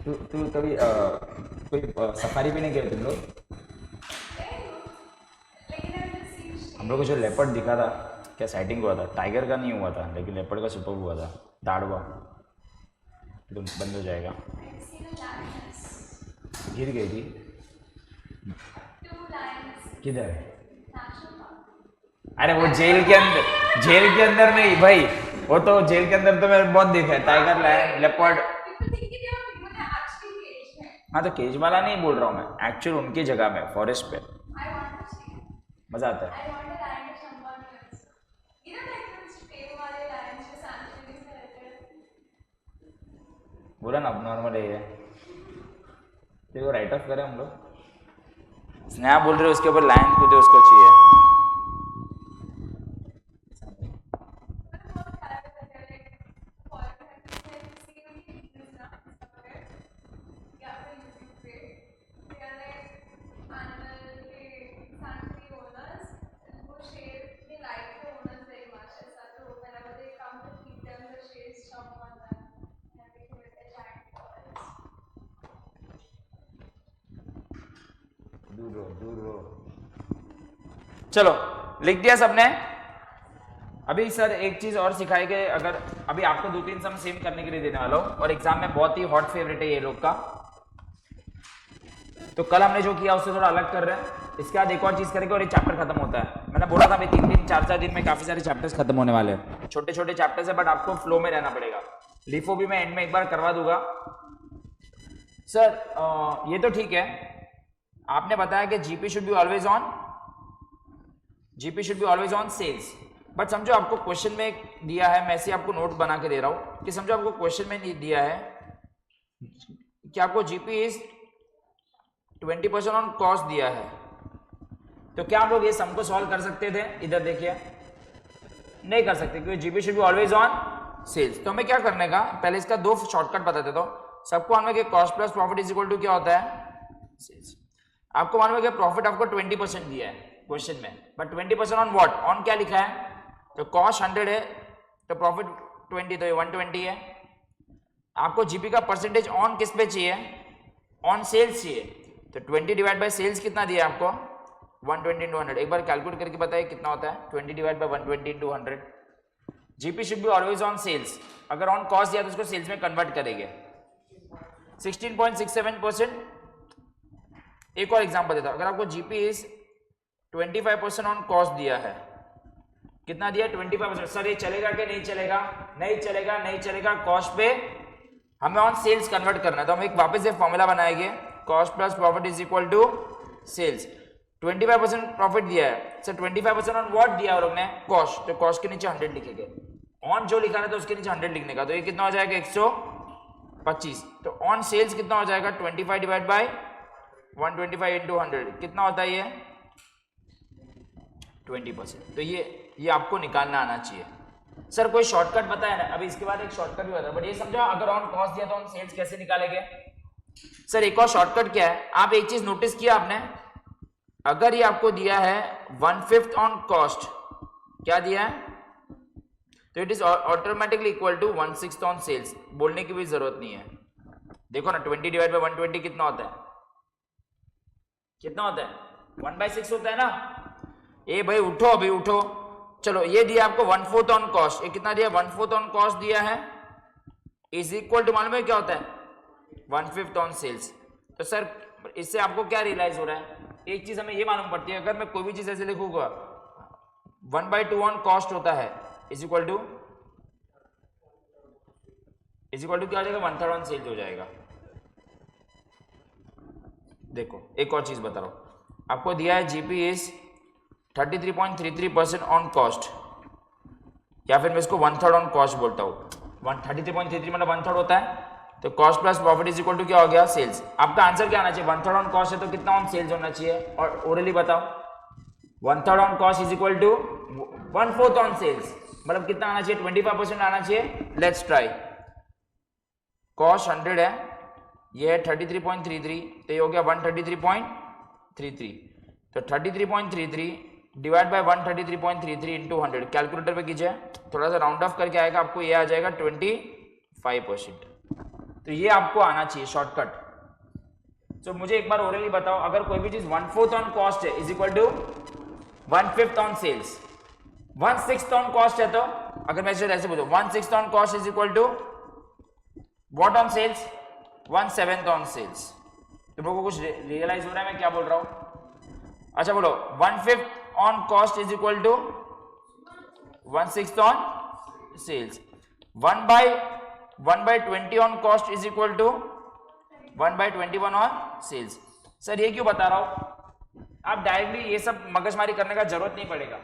[SPEAKER 1] तू कभी कोई सफारी भी नहीं गए तुम लोग? हम लोग को जो लेपर्ड दिखा था क्या साइटिंग हुआ था, टाइगर का नहीं हुआ था लेकिन लेपर्ड का सुपर हुआ था, दाड़वा तो बंद हो जाएगा। गिर गई थी किधर? अरे वो जेल के अंदर नहीं भाई, वो तो जेल के अंदर तो मैंने बहुत देखा है, टाइगर लायन लेपर्ड। हाँ तो केज वाला नहीं बोल रहा हूँ मैं, एक्चुअल उनकी जगह में फॉरेस्ट पे मजा आता है। बोला ना अब नॉर्मल है, तेरे को राइट ऑफ करें हम लोग। स्नैप बोल रहे उसके ऊपर लाइन कूदे उसको चाहिए। दूर रहो। चलो लिख दिया सबने? अभी सर एक चीज और सिखाई कि अगर अभी आपको 2-3 सम सेम करने के लिए देने वाला हूं और एग्जाम में बहुत ही हॉट फेवरेट है ये लोग का, तो कल हमने जो किया उससे थोड़ा अलग कर रहे हैं। इसके बाद एक और चीज करेंगे और ये चैप्टर खत्म होता है। मैंने बोला था भाई 3 दिन 4 दिन में काफी सारे चैप्टर्स खत्म होने वाले हैं, छोटे छोटे चैप्टर्स है बट आपको फ्लो में रहना पड़ेगा। लिफो भी मैं एंड में एक बार करवा दूंगा। सर ये तो ठीक है, आपने बताया कि GP should be always on sales, but समझो आपको क्वेश्चन में दिया है, मैं ऐसे आपको नोट बना के दे रहा हूं कि समझो आपको क्वेश्चन में नहीं दिया है कि आपको जीपी इज 20% ऑन कॉस्ट दिया है, तो क्या हम लोग ये सम को सॉल्व कर सकते थे? इधर देखिए, नहीं कर सकते क्योंकि GP should be always on sales. तो हमें क्या करने का, पहले इसका दो शॉर्टकट बता देता हूं। सबको मालूम है कि cost plus profit is equal to क्या होता है? सेल्स। आपको मालूम है कि प्रॉफिट आपको 20% दिया है क्वेश्चन में, बट 20% ऑन व्हाट? ऑन क्या लिखा है? तो कॉस्ट 100 है तो प्रॉफिट 20, तो ये 120 है। आपको जीपी का परसेंटेज ऑन किस पे चाहिए? ऑन सेल्स चाहिए। तो 20 डिवाइड बाय सेल्स कितना दिया है आपको? 120 into 100। एक बार कैलकुलेट करके बताइए कितना होता है? 20 divide by 120 into 100। GP should be always on sales. अगर ऑन कॉस्ट दिया तो उसको सेल्स में कन्वर्ट करेंगे। 16.67%। एक और एग्जांपल देता हूं, अगर आपको जीपी इज 25% ऑन कॉस्ट दिया है, कितना दिया? 25%। सर ये चलेगा कि नहीं चलेगा? नहीं चलेगा, नहीं चलेगा। कॉस्ट पे हमें ऑन सेल्स कन्वर्ट करना है, तो हम एक वापस से फॉर्मूला बनाएंगे, cost plus profit is equal to sales. 25% profit दिया है, सर 25% ऑन व्हाट दिया है लोग ने? कॉस्ट। तो कॉस्ट के नीचे 100 लिखेंगे, ऑन जो लिखा है तो उसके नीचे 100 लिखने का, तो ये कितना हो जाएगा? 125। तो ऑन सेल्स कितना हो जाएगा? 25 डिवाइड बाय 125 इंटू 100 कितना होता है? ये 20%। तो ये आपको निकालना आना चाहिए। सर कोई शॉर्टकट बताया ना? अभी इसके बाद एक शॉर्टकट भी बता, बट ये समझो अगर ऑन कॉस्ट दिया तो ऑन सेल्स कैसे निकालेंगे? सर एक और शॉर्टकट क्या है? आप एक चीज नोटिस किया आपने, अगर ये आपको दिया है 1/5 ऑन कॉस्ट, क्या दिया है? तो it is automatically equal to 1/6 on sales. बोलने की भी जरूरत नहीं है। देखो ना, 20 डिवाइड बाय 120 कितना होता है? कितना होता है? 1/6 होता है ना। ए भाई उठो, अभी उठो। चलो ये दिया आपको 1/4 ऑन कॉस्ट, ये कितना दिया? 1/4 ऑन कॉस्ट दिया है, इज इक्वल टू मालूम है क्या होता है? 1/5 ऑन सेल्स। तो सर इससे आपको क्या रियलाइज हो रहा है? एक चीज हमें ये मालूम पड़ती है, अगर मैं कोई भी चीज ऐसे लिखूंगा 1/2 ऑन कॉस्ट होता है, इज इक्वल टू क्या हो जाएगा? 1/3 ऑन सेल्स हो जाएगा। देखो एक और चीज बता रहा हूं, आपको दिया है जीपी इज 33.33% ऑन कॉस्ट, या फिर मैं इसको 1/3 ऑन कॉस्ट बोलता हूँ। 33.33 मतलब 1/3 होता है, तो cost plus profit is equal to क्या हो गया? सेल्स। आपका आंसर क्या आना चाहिए? 1/3 ऑन कॉस्ट है तो कितना ऑन सेल्स होना चाहिए? और ओरली बताओ, 1/3 on cost is equal to 1/4 on sales, मतलब कितना आना चाहिए? 25% आना चाहिए। Let's try. कॉस्ट 100 है, ये है 33.33, तो ये हो गया 133.33। तो 33.33 डिवाइड बाय 133.33 इंटू 100, कैलकुलेटर पे कीजिए, थोड़ा सा राउंड ऑफ करके आएगा आपको, ये आ जाएगा 25%। तो ये आपको आना चाहिए शॉर्टकट। तो मुझे एक बार ओरली बताओ, अगर कोई भी चीज 1/4 ऑन कॉस्ट है is equal to 1/5 on sales, 1/6 on cost है, तो अगर मैं इसे ऐसे बोलूं 1/6 on cost is equal to what on sales? 1/7 on sales. तुम लोगों को कुछ रियलाइज हो रहा है मैं क्या बोल रहा हूं? अच्छा बोलो, 1/5 on cost is equal to 1/6 on sales. 1/20 on cost is equal to 1/21 on sales. Sir ये क्यों बता रहा हूं? आप डायरेक्टली ये सब मगजमारी करने का जरूरत नहीं पड़ेगा।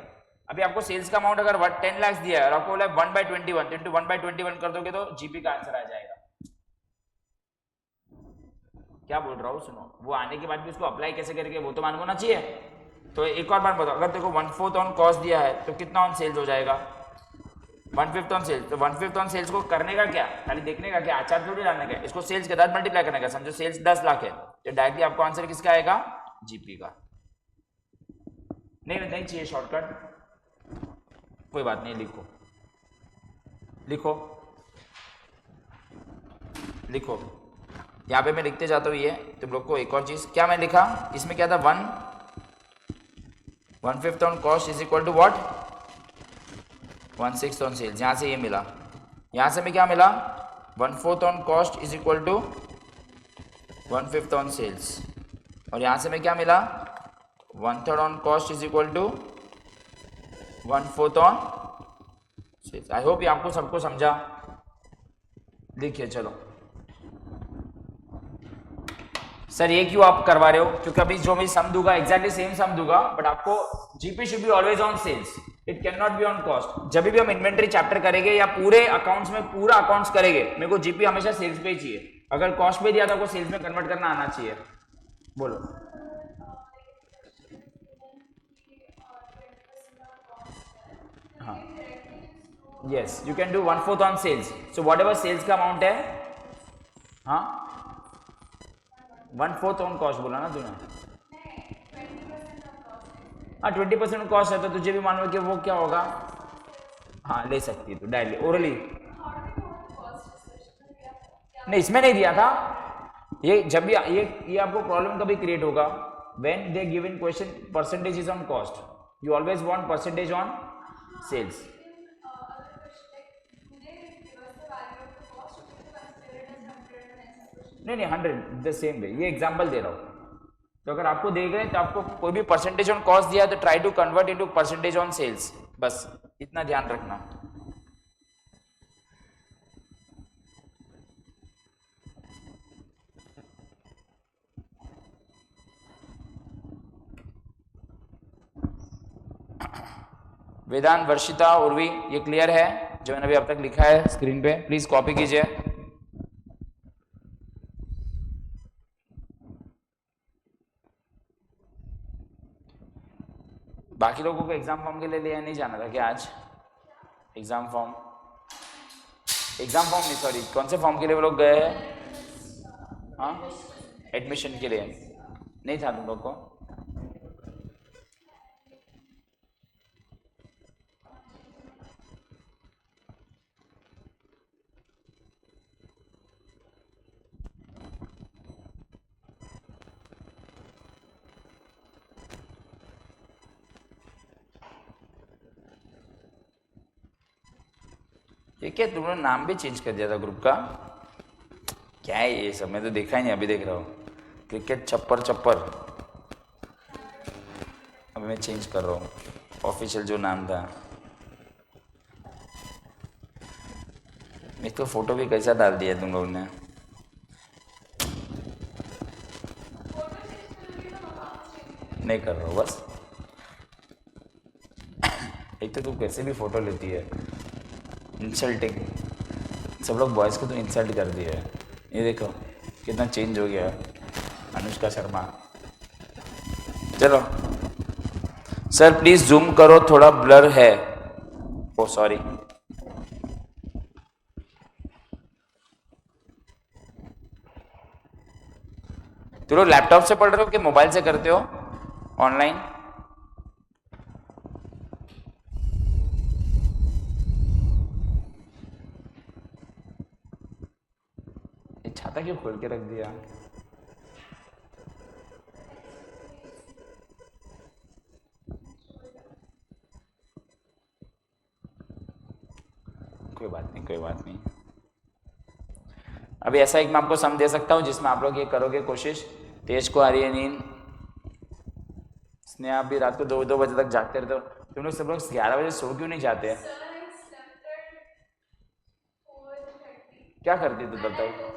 [SPEAKER 1] अभी आपको सेल्स का अमाउंट अगर 10 लाख दिया है और आपको बोला 1/21 तो इंटू 1/21 कर दोगे तो जीपी का आंसर आ जाएगा। क्या बोल रहा हूँ सुनो, वो आने के बाद भी उसको अप्लाई कैसे करेंगे वो तो मालूम होना चाहिए। तो एक और बात बताओ, अगर देखो 1/4 ऑन कॉस्ट दिया है तो कितना ऑन सेल्स हो जाएगा? 1/5 ऑन सेल्स। तो 1/5 ऑन सेल्स को करने का क्या? खाली देखने का क्या? आचार थोड़ी डालने का, इसको सेल्स के साथ मल्टीप्लाई करने का। समझो सेल्स 10 लाख है तो डायरेक्टली आपको आंसर किसका आएगा? जीपी का। नहीं चाहिए शॉर्टकट, कोई बात नहीं, लिखो लिखो लिखो। यहाँ पे मैं लिखते जाता हूँ। ये तुम लोग को एक और चीज, क्या मैं लिखा इसमें? क्या था? 1/5 on cost is equal to what? 1/6 on sales. यहाँ से ये मिला, यहाँ से मैं क्या मिला? 1/4 on cost is equal to 1/5 on sales, और यहाँ से मैं क्या मिला? 1/3 on cost is equal to 1/4 on sales. I hope ये आपको सबको समझा। देखिए चलो, सर ये क्यों आप करवा रहे हो? क्योंकि अभी जो मैं सम दूंगा एग्जैक्टली सेम सम दूंगा, बट आपको GP should be always on sales. It can not be on cost. जब भी हम इन्वेंटरी चैप्टर करेंगे या पूरे अकाउंट्स में पूरा अकाउंट्स करेंगे, मेरे को जीपी हमेशा सेल्स पे ही चाहिए। अगर कॉस्ट पे दिया तो आपको सेल्स में कन्वर्ट करना आना चाहिए। बोलो। हाँ, yes, you can do 1/4 on sales. So whatever sales का अमाउंट है, हाँ 1/4 ऑन कॉस्ट बोला ना तूने। हाँ 20% कॉस्ट है तो तुझे भी मालूम है कि वो क्या होगा। हाँ ले सकती है तू डायरेक्टली ओरली। नहीं इसमें नहीं दिया था ये। जब भी ये आपको प्रॉब्लम कभी क्रिएट होगा when they given question percentage is on cost, you always want percentage on sales. नहीं 100 द सेम वे, ये एग्जांपल दे रहा हूँ। तो अगर आपको देख रहे हैं तो आपको कोई भी परसेंटेज ऑन कॉस्ट दिया तो try to convert into percentage on sales, बस इतना ध्यान रखना। वेदांत, वर्षिता, उर्वी, ये क्लियर है जो मैंने अभी अब तक लिखा है स्क्रीन पे? प्लीज कॉपी कीजिए। बाकी लोगों को एग्जाम फॉर्म के लिए नहीं जाना था क्या आज? एग्जाम फॉर्म नहीं, सॉरी, कौन से फॉर्म के लिए वो लोग गए हैं? हाँ एडमिशन के लिए नहीं था तुम लोग को? ये क्या तुमने नाम भी चेंज कर दिया था ग्रुप का? क्या है ये सब? मैं तो देखा ही नहीं, अभी देख रहा हूँ। क्रिकेट चप्पर। अभी मैं चेंज कर रहा हूँ ऑफिशियल जो नाम था। एक तो फोटो भी कैसा डाल दिया तुम लोग ने। नहीं कर रहा हूँ बस। एक तो तू कैसे भी फोटो लेती है, इंसल्टिंग। सब लोग बॉयज़ को तो इंसल्ट कर दिया है। ये देखो कितना चेंज हो गया अनुष्का शर्मा। चलो सर प्लीज जूम करो, थोड़ा ब्लर है। ओ सॉरी। तुम लोग लैपटॉप से पढ़ रहे हो कि मोबाइल से करते हो ऑनलाइन? छाता क्यों खोल के रख दिया? कोई बात नहीं। अभी ऐसा एक मैं आपको सम दे सकता हूँ जिसमें आप लोग ये करोगे कोशिश। तेज को आ रही है नींद, स्नेहा भी रात को 2 बजे तक जागते रहते हो। तुम लोग सब लोग 11 बजे सो क्यों नहीं जाते हैं? क्या करती तू तब तक?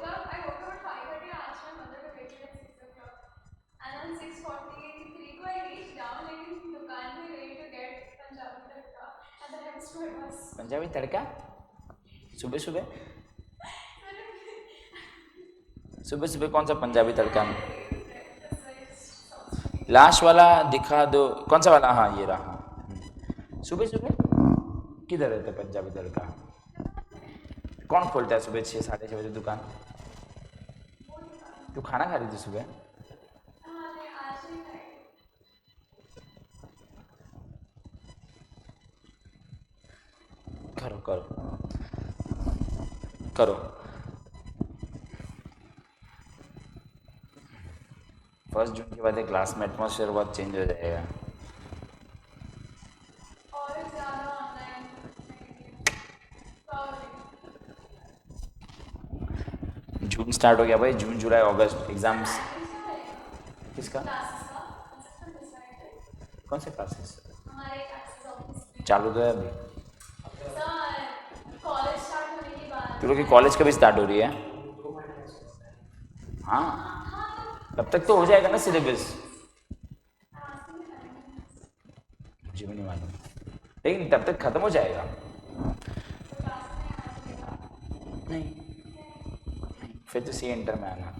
[SPEAKER 1] पंजाबी तड़का सुबह सुबह कौन सा पंजाबी तड़का? लास्ट वाला दिखा दो, कौन सा वाला? हाँ ये रहा। सुबह किधर रहता है पंजाबी तड़का? कौन खोलता है सुबह 6 साढ़े 6 बजे दुकान? तू खाना खा रही थी सुबह? करो। फर्स्ट जून के बाद क्लास में एटमॉस्फेयर बहुत चेंज हो जाएगा। जून स्टार्ट हो गया भाई, जून जुलाई अगस्त एग्जाम्स। किसका? कौन से क्लासेस चालू तो है अभी? तू लोग की कॉलेज कभी स्टार्ट हो रही है? हाँ तब तक तो हो जाएगा ना सिलेबस। मुझे भी नहीं मालूम, लेकिन तब तक खत्म हो जाएगा। नहीं, फिर तो सी एंटर में आना।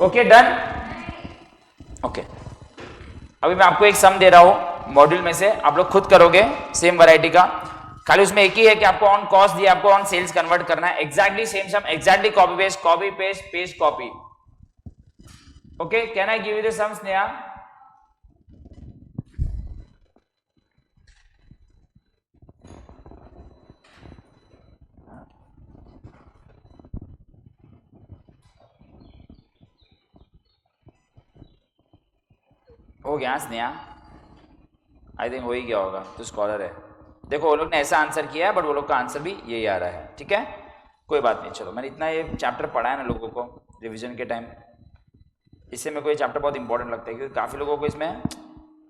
[SPEAKER 1] Okay done. ओके अभी मैं आपको एक सम दे रहा हूं मॉड्यूल में से, आप लोग खुद करोगे सेम वैरायटी का, खाली उसमें एक ही है कि आपको ऑन कॉस्ट दिया, आपको ऑन सेल्स कन्वर्ट करना है। Exactly same sum, exactly copy paste paste copy. Okay can I give you the sum Sneha? हो गया स्नेहा? आई थिंक हो ही गया होगा, तो स्कॉलर है। देखो वो लोग ने ऐसा आंसर किया है, बट वो लोग का आंसर भी यही आ रहा है। ठीक है कोई बात नहीं, चलो मैंने इतना ये चैप्टर पढ़ा है ना लोगों को रिवीजन के टाइम, इससे मेरे को ये चैप्टर बहुत इंपॉर्टेंट लगता है, क्योंकि काफ़ी लोगों को इसमें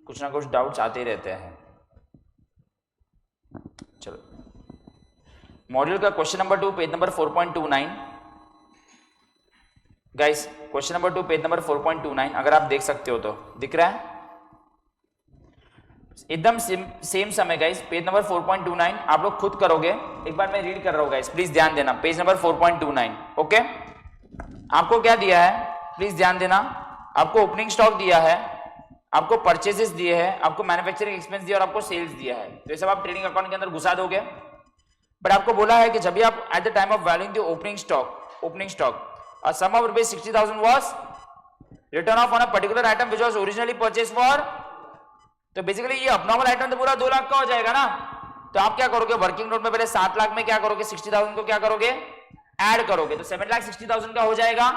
[SPEAKER 1] कुछ ना कुछ डाउट्स आते ही रहते हैं। चलो मॉड्यूल का question number 2 page number 4.29 guys, question number 2 page number 4.29 अगर आप देख सकते हो तो दिख रहा है एकदम सेम समय गाइस, पेज नंबर 4.29 आप लोग खुद करोगे। एक बार मैं रीड कर रहा हूँ गाइस, प्लीज ध्यान देना, पेज नंबर 4.29। ओके आपको क्या दिया है प्लीज ध्यान देना, आपको ओपनिंग स्टॉक दिया है, आपको परचेजेस दिए हैं, आपको मैन्युफैक्चरिंग एक्सपेंस दिया और आपको सेल्स दिया है। तो ये सब आप ट्रेडिंग अकाउंट के अंदर घुसा दोगे। बट आपको बोला है कि जब भी आप eight the time of valuing the opening stock a sum of rupees 60,000 was written off on a particular item which was originally purchased for, तो बेसिकली ये abnormal आइटम तो पूरा 2 लाख का हो जाएगा ना। तो आप क्या करोगे वर्किंग नोट में पहले 7 लाख में क्या करोगे 60,000 को क्या करोगे ऐड करोगे, तो 7,60,000 का हो जाएगा।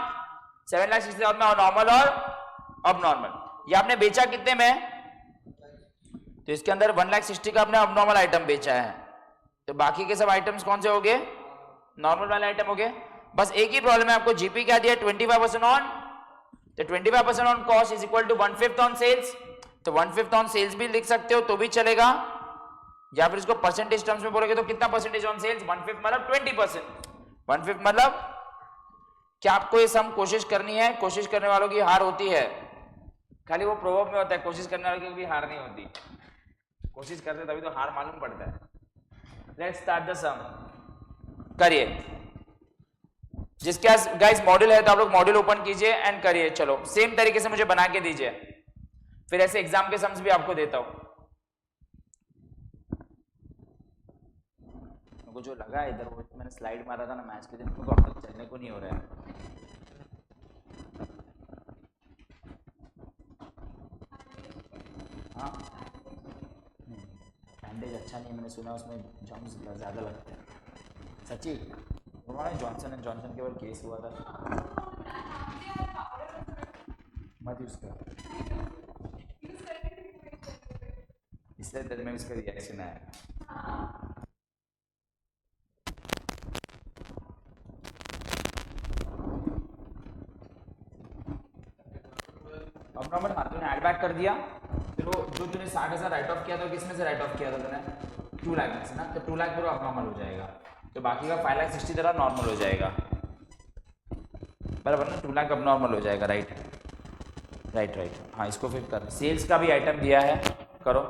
[SPEAKER 1] 7,60,000 में नॉर्मल और अबनॉर्मल। ये आपने बेचा कितने में, तो इसके अंदर 1,60,000 का आपने अबनॉर्मल आइटम बेचा है, तो बाकी के सब आइटम्स कौन से हो गए नॉर्मल वाले आइटम हो गए। बस एक ही प्रॉब्लम है, आपको जीपी क्या दिया 25% ऑन, तो 25% on cost is equal to 1/5 on sales, तो 1/5 ऑन सेल्स भी लिख सकते हो तो भी चलेगा, या फिर इसको परसेंटेज टर्म्स में बोलोगे तो कितना परसेंटेज ऑन सेल्स 1/5 मतलब 20%। 1/5 मतलब क्या आपको ये सम कोशिश करनी है, कोशिश करने वालों की हार होती है, खाली वो प्रोवर्ब में होता है, कोशिश करने वालों की भी हार नहीं होती, कोशिश करते तभी तो हार मालूम पड़ता है। लेट्स स्टार्ट द सम, करिए। जिसके पास गाइस मॉड्यूल है तो आप लोग मॉड्यूल ओपन कीजिए एंड करिए। चलो सेम तरीके से मुझे बना के दीजिए, फिर ऐसे एग्जाम के सम्स भी आपको देता हूं। मुझको जो लगा इधर वो मैंने स्लाइड मारा था ना मैच के दिन, तो अब तक चलने को नहीं हो रहा है। हाँ बैंडेज अच्छा नहीं है, मैंने सुना उसमें जम्स ज्यादा लगते हैं। सच्ची उन्होंने जॉनसन एंड जॉनसन के ऊपर केस हुआ था, मत यूज कर, इसलिए तेरे में उसका रिएक्शन आया। अब नंबर हाँ तूने ऐड बैक कर दिया, फिर वो जो तूने 60,000 राइट ऑफ किया था किसमें से राइट ऑफ किया था तूने 2 लाख में से ना, तो 2 लाख पूरा अपनॉर्मल हो जाएगा, तो बाकी का 5,60,000 तेरा नॉर्मल हो जाएगा बराबर ना, 2 लाख अब नॉर्मल हो जाएगा। राइट राइट राइट हाँ इसको फिर कर। सेल्स का भी आइटम दिया है, करो।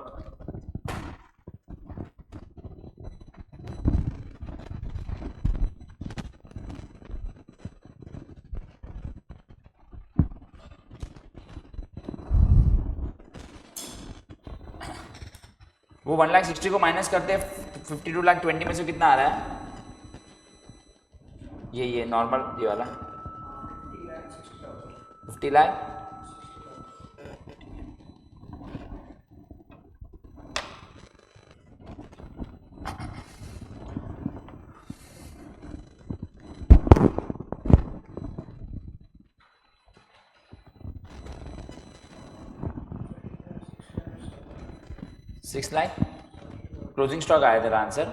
[SPEAKER 1] वो 1,60,000 को माइनस करते हैं 52,20,000 में से कितना आ रहा है, ये नॉर्मल ये वाला 50 लाख। $6 लाख क्लोजिंग स्टॉक आया तेरा आंसर।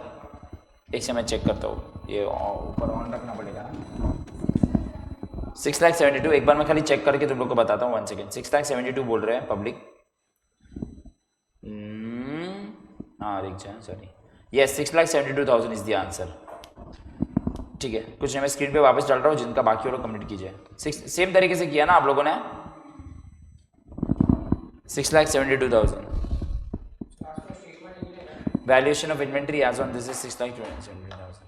[SPEAKER 1] एक से मैं चेक करता हूँ, ये ऊपर ऑन रखना पड़ेगा ना। 6,72,000 एक बार मैं खाली चेक करके तुम लोग को बताता हूँ 1 सेकेंड। 6,72,000 बोल रहे हैं पब्लिक। हाँ रिक जाए sorry, yes 6,72,000 is the answer. ठीक है कुछ नहीं, मैं स्क्रीन पे वापस डाल रहा हूँ, जिनका बाकी हो लोग कंप्लीट कीजिए। सेम तरीके से किया ना आप लोगों ने 6,72,000। Valuation of inventory as on this is 6,70,000।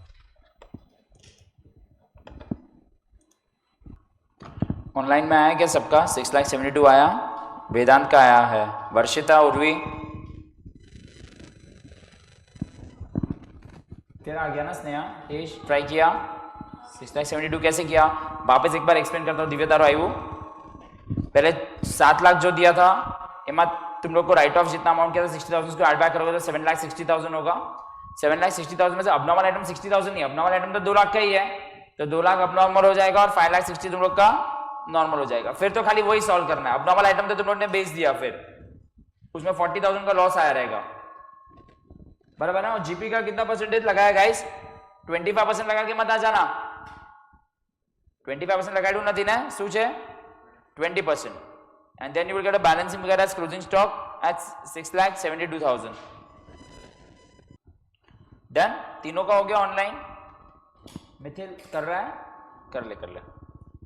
[SPEAKER 1] Online में आया क्या सबका? 6,72,000 आया। वेदांत का आया है। वर्षिता, उर्वी, तेरा आ गया ना? स्नेहा, तेज, ट्राई किया? 6,72,000 कैसे किया? वापस एक बार एक्सप्लेन करता हूँ। दिव्यता रायू, पहले 7 लाख जो दिया था, एमा तुम लोग को राइट ऑफ जितना अमाउंट किया था 60,000, उसको ऐड बैक करोगे तो 7,60,000 होगा। 7,60,000 में से अबनॉर्मल आइटम 60,000 नहीं, अबनॉर्मल आइटम तो 2 लाख का ही है, तो 2 लाख अबनॉर्मल हो जाएगा और 5,60,000 तुम लोग का नॉर्मल हो जाएगा। फिर तो खाली वही सॉल्व करना है। अबनॉर्मल आइटम तो तुम लोग ने बेच दिया, फिर उसमें 40,000 का लॉस आया रहेगा, बराबर है। और जीपी का कितना परसेंटेज लगाया गाइस? 25% लगा के मत आ जाना। 25% लगा दू નથી ને? શું છે? 20%, and then you will get a balancing figure as closing stock at 6,72,000. Done? तीनों का हो गया ऑनलाइन। मिथिल कर रहा है? कर ले।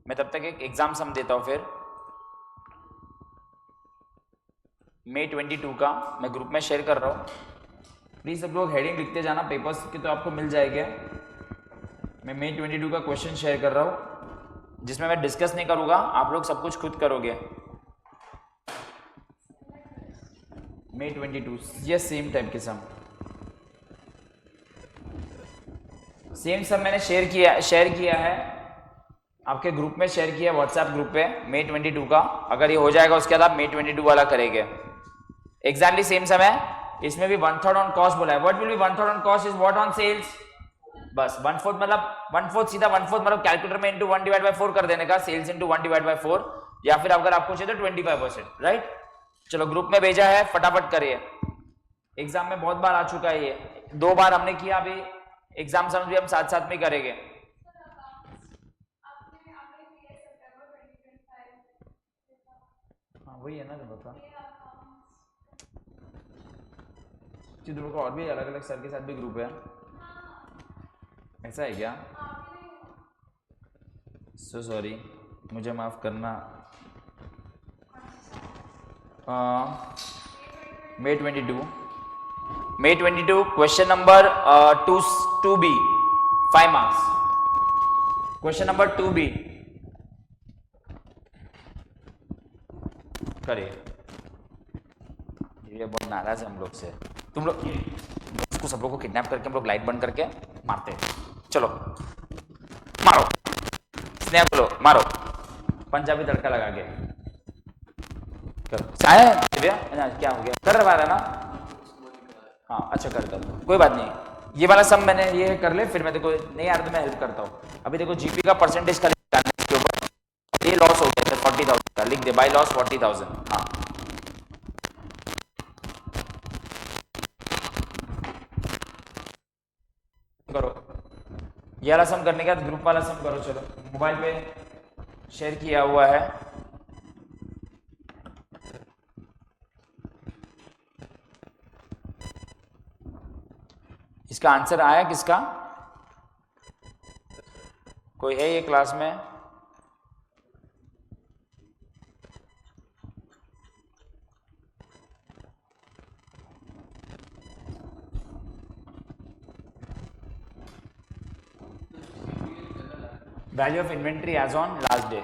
[SPEAKER 1] मैं तब तक एक एग्जाम सम देता हूं। फिर May 22 का मैं ग्रुप में शेयर कर रहा हूं। प्लीज सब लोग हेडिंग लिखते जाना, पेपर्स के तो आपको मिल जाएंगे। मैं May 22 का क्वेश्चन शेयर कर रहा हूं, जिसमें मैं डिस्कस नहीं करूंगा, आप लोग सब कुछ खुद करोगे। May 22 ये सेम टाइप के सम, सेम सम मैंने शेयर किया है आपके ग्रुप में, शेयर किया व्हाट्सएप ग्रुप पे May 22 का। अगर ये हो जाएगा उसके बाद आप May 22 वाला करेंगे। एग्जैक्टली सेम सम है। इसमें भी 1/3 ऑन कॉस्ट बोला है। What will be 1/3 on cost? Is what on sales? बस 1/4 मतलब 1/4 सीधा 1/4 मतलब कैलकुलेटर में इंटू 1/4 कर देने का, सेल्स इंटू 1/4, या फिर अगर आपको चाहिए तो 25%, राइट। चलो ग्रुप में भेजा है, फटाफट करिए। एग्जाम में बहुत बार आ चुका है ये, 2 बार हमने किया, अभी एग्जाम समझ भी हम साथ साथ में करेंगे। हाँ वही है ना जो बता। चित्रों का और भी अलग अलग सर के साथ भी ग्रुप है, ऐसा है क्या? सो सॉरी, मुझे माफ करना। May 22 question number 2B 5 marks. Question number 2B करिए। ये बहुत नाराज है हम लोग से। तुम लोग उसको सब लोग को किडनैप करके हम लोग लाइट बंद करके मारते हैं। चलो मारो, स्नैप लो, मारो, पंजाबी तड़का लगा के करो। क्या हो गया? कर रहा है ना? हाँ अच्छा कर दो, कोई बात नहीं। ये वाला सब मैंने ये कर ले, फिर मैं देखो नहीं आ रहा तो मैं हेल्प करता हूँ। अभी देखो जीपी का परसेंटेज खाली के ऊपर ये लॉस हो गया 40,000 का, लिख दे बाय लॉस 40,000। हाँ करो, ये वाला सम करने के बाद ग्रुप वाला सम करो। चलो मोबाइल पे शेयर किया हुआ है। इसका आंसर आया किसका? कोई है ये क्लास में? Value of inventory as on last day.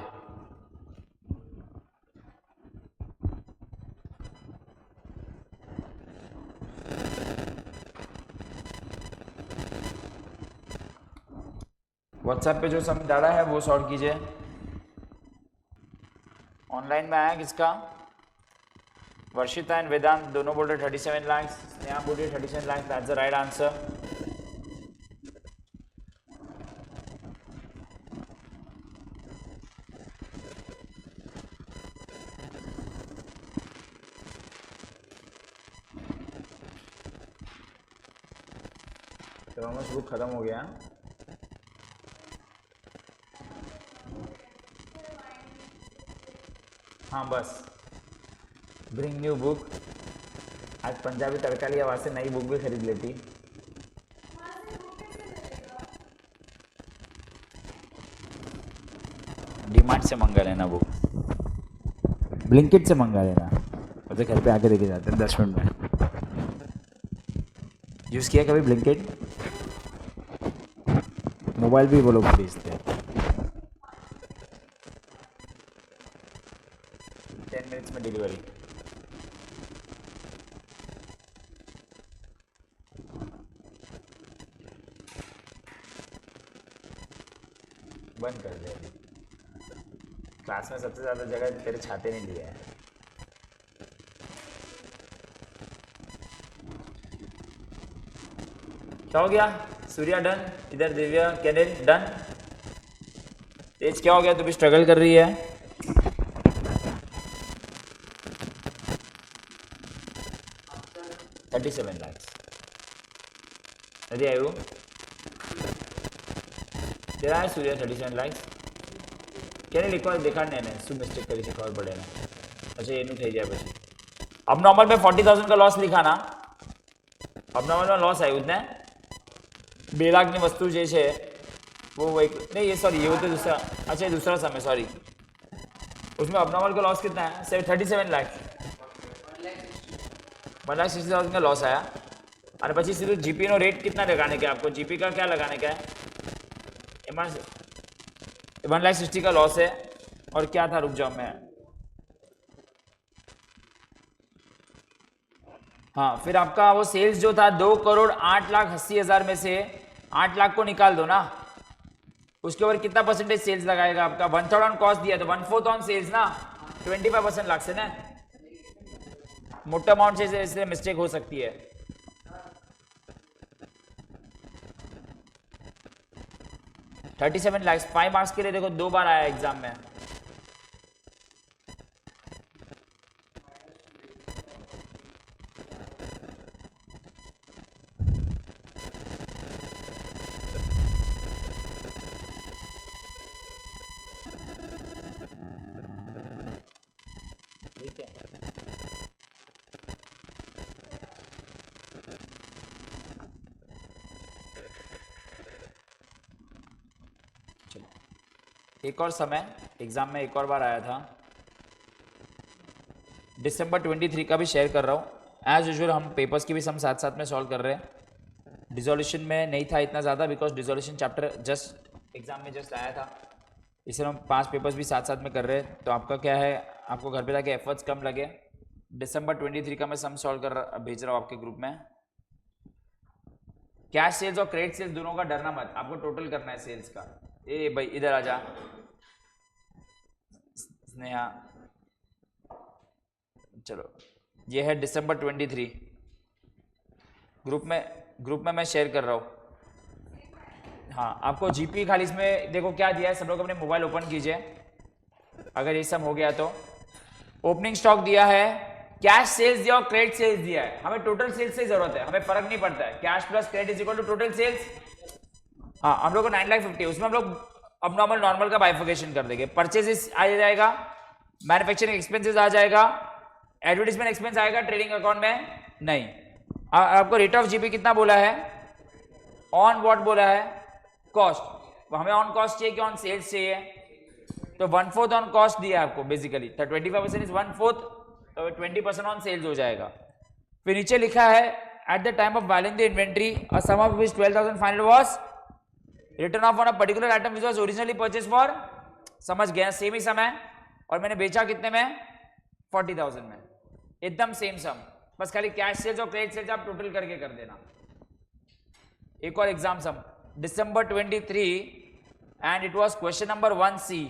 [SPEAKER 1] WhatsApp पे जो सम डाला है वो सॉल्व कीजिए। ऑनलाइन में आया किसका? वर्षिता एंड वेदांत दोनों बोल रहे 37 लाख, स्नेहा बोल रही 37 lakh. That's the right answer. Book खत्म हो गया। हाँ बस ब्रिंग न्यू बुक। आज पंजाबी तड़का लिया, वहां से नई बुक भी खरीद लेती। डीमार्ट से मंगा लेना बुक, ब्लिंकिट से मंगा लेना, तो घर पे आके देके जाते हैं 10 मिनट में। यूज़ किया कभी ब्लिंकिट? मोबाइल भी वो लोग भेजते हैं। 10 मिनट्स में डिलीवरी। बंद कर दे अभी। क्लास में सबसे ज़्यादा जगह तेरे छाते नहीं लिया है। क्या हो गया? सूर्या डन, इधर दिव्या कैनिल डन। तेज क्या हो गया? तू भी स्ट्रगल कर रही है। $37 लाख। नदी आयु तेरा है सूर्या 37 लाख। कैनिल एक बार देखा नहीं શું મિસ્ટેક કરી છે ખબર પડે ને। अच्छा એનું થઈ જાય પછી अब नॉर्मल में 40,000 का लॉस लिखा ना। अब नॉर्मल में लॉस આવ્યું જ ને। 2 લાખની વસ્તુ જે છે वो एक नहीं ये सॉरी ये तो दूसरा। अच्छा ये दूसरा सम है सॉरी। उसमें अबनॉर्मल का लॉस कितना है? 37 लाख। 1,60,000 का लॉस आया। और પછી सीधे जीपी नो रेट कितना लगाने का आपको? जीपी का क्या लगाने का है? 1,60,000 का लॉस है। और क्या था? रुक जाओ मैं। हाँ फिर आपका वो सेल्स जो था 2,08,80,000 में से 8 लाख को निकाल दो ना। उसके ऊपर कितना परसेंटेज सेल्स लगाएगा आपका? 1/3 ऑन कॉस्ट दिया तो 1/4 ऑन सेल्स ना। 25% लाख से ना। मोटा अमाउंट से इसलिए मिस्टेक हो सकती है। $37 लाख 5 मार्क्स के लिए देखो 2 बार आया एग्जाम में। ठीक है चलो एक और समय एग्जाम में एक और बार आया था। दिसंबर 23 का भी शेयर कर रहा हूँ। एज यूजुअल हम पेपर्स की भी सम साथ साथ में सॉल्व कर रहे हैं। डिसोल्यूशन में नहीं था इतना ज़्यादा because dissolution chapter just exam में जस्ट आया था। इसलिए हम 5 पेपर्स भी साथ साथ में कर रहे हैं। तो आपका क्या है, आपको घर पे जाके एफर्ट्स कम लगे। दिसंबर 23 का मैं सम सॉल्व कर भेज रहा हूँ आपके ग्रुप में। कैश सेल्स और क्रेडिट सेल्स दोनों का डरना मत, आपको टोटल करना है सेल्स का। ए भाई इधर आ जा स्नेहा। चलो ये है दिसंबर 23 ग्रुप में मैं शेयर कर रहा हूँ। हाँ आपको जीपी खाली इसमें देखो क्या दिया है। सब लोग अपने मोबाइल ओपन कीजिए अगर ये सब हो गया तो। ओपनिंग स्टॉक दिया है, कैश सेल्स दिया और क्रेडिट सेल्स दिया है। हमें टोटल सेल्स से जरूरत है, हमें फर्क नहीं पड़ता है। Cash plus credit is equal to total sales. हाँ हम लोग को 9,50,000 उसमें हम लोग अब नॉर्मल का बाइफिकेशन कर देंगे। परचेजेस आ जाएगा, मैन्युफैक्चरिंग एक्सपेंसेस आ जाएगा, एडवर्टीजमेंट एक्सपेंस आएगा ट्रेडिंग अकाउंट में नहीं। आपको रेट ऑफ जीपी कितना बोला है? ऑन व्हाट बोला है? कॉस्ट। हमें ऑन कॉस्ट चाहिए कि ऑन सेल्स चाहिए? तो 1/4 ऑन कॉस्ट दिया है आपको बेसिकली। तो 25% इज 1/4, तो 20% ऑन सेल्स हो जाएगा। फिर नीचे लिखा है at the time of valuing the inventory a sum of which 12,500 was written off on a particular item which was originally purchase for. समझ गया? सेम ही सम है और मैंने बेचा कितने में? 40,000 में। एकदम सेम सम, बस खाली कैश सेल्स और क्रेडिट सेल्स आप टोटल करके कर देना। एक और exam sum December 23 and it was question number 1C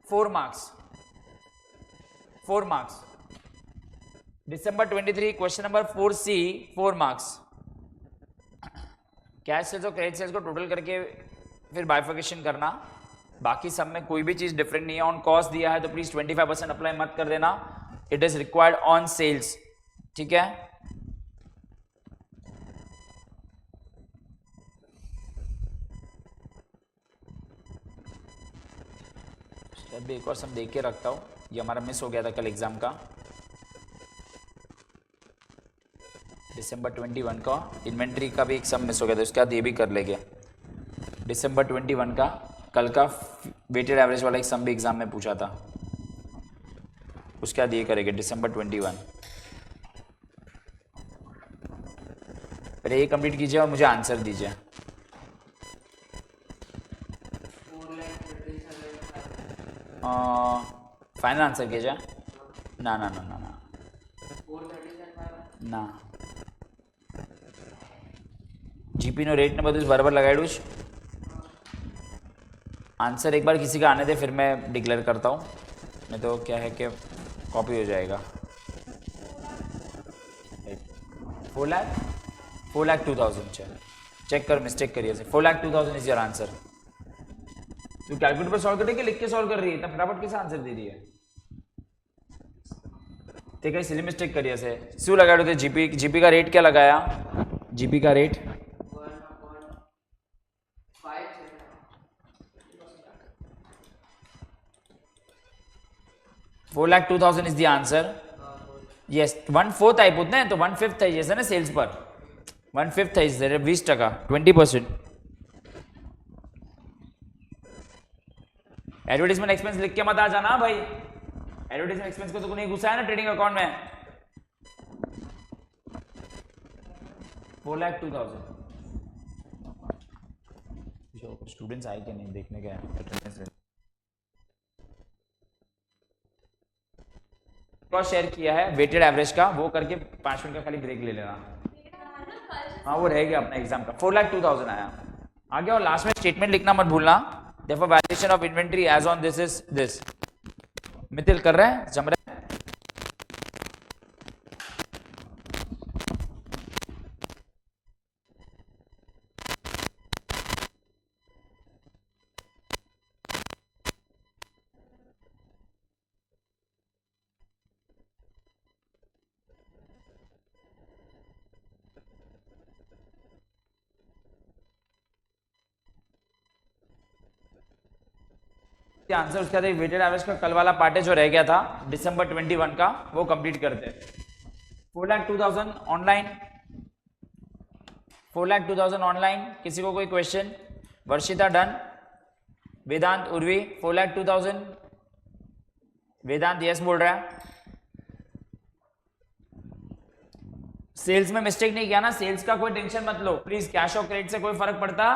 [SPEAKER 1] 4 marks. 4 marks December 23 question number 4C 4 marks. Cash sales और क्रेडिट सेल्स को टोटल करके फिर बाइफिकेशन करना। बाकी सब में कोई भी चीज डिफरेंट नहीं है। ऑन कॉस्ट दिया है तो प्लीज 25% अप्लाई मत कर देना। It is required on sales. ठीक है अभी एक और सम देख के रखता हूँ, ये हमारा मिस हो गया था कल एग्जाम का। दिसंबर 21 का इन्वेंट्री का भी एक सम मिस हो गया था, उसके बाद ये भी कर लेंगे। दिसंबर 21 का कल का वेटेड एवरेज वाला एक सम भी एग्जाम में पूछा था, उसके बाद ये करेंगे दिसंबर 21। पहले ये कंप्लीट कीजिए और मुझे आंसर दीजिए। फाइनल आंसर कीजिए। ना ना ना ना ना ना जीपी नो रेट ने બધું બરાબર લગાડ્યું છે। आंसर एक बार किसी का आने दे फिर मैं डिक्लेयर करता हूँ, नहीं तो क्या है कि कॉपी हो जाएगा। 4,02,000 चेक कर, मिस्टेक करिए। 4,02,000 इज योर आंसर। तू कैलकुलेटर पर सॉल्व कर रही है कि लिख के सॉल्व कर रही है? इतना फटाफट कैसे आंसर दे रही है? ते कहीं सिली मिस्टेक करिए से शू लगाया थे। जीपी का रेट क्या लगाया? जीपी का rate 4,02,000 is the answer. Yes 1/4 అయిపోతుంది ना, तो 1/5 થઈ જશે ને સેલ્સ પર। 1/5 થઈ જશે 20%, 20%। एडवर्टाइजमेंट एक्सपेंस लिख के मत आ जाना भाई। एडवर्टाइजमेंट एक्सपेंस को तो नहीं घुसा है ना ट्रेडिंग अकाउंट में। 4,02,000 स्टूडेंट्स आए कि नहीं देखने के शेयर किया है वेटेड एवरेज का, वो करके 5 मिनट का खाली ब्रेक ले लेना। हाँ वो रह गया अपना एग्जाम का। 4,02,000 आया आगे। और लास्ट में स्टेटमेंट लिखना मत भूलना। Therefore valuation of inventory as on this is this। Mithil कर रहे हैं, जम रहे हैं। आंसर उसका था वेटेड एवरेज का कल वाला पार्ट है जो रह गया था दिसंबर 21 का, वो कंप्लीट करते हैं। 4,02,000 ऑनलाइन, 4,02,000 ऑनलाइन। किसी को कोई क्वेश्चन? वर्षिता डन। वेदांत उर्वी 4,02,000। वेदांत यस बोल रहा है। सेल्स में मिस्टेक नहीं किया ना? सेल्स का कोई टेंशन मत लो प्लीज, कैश और क्रेडिट से कोई फर्क पड़ता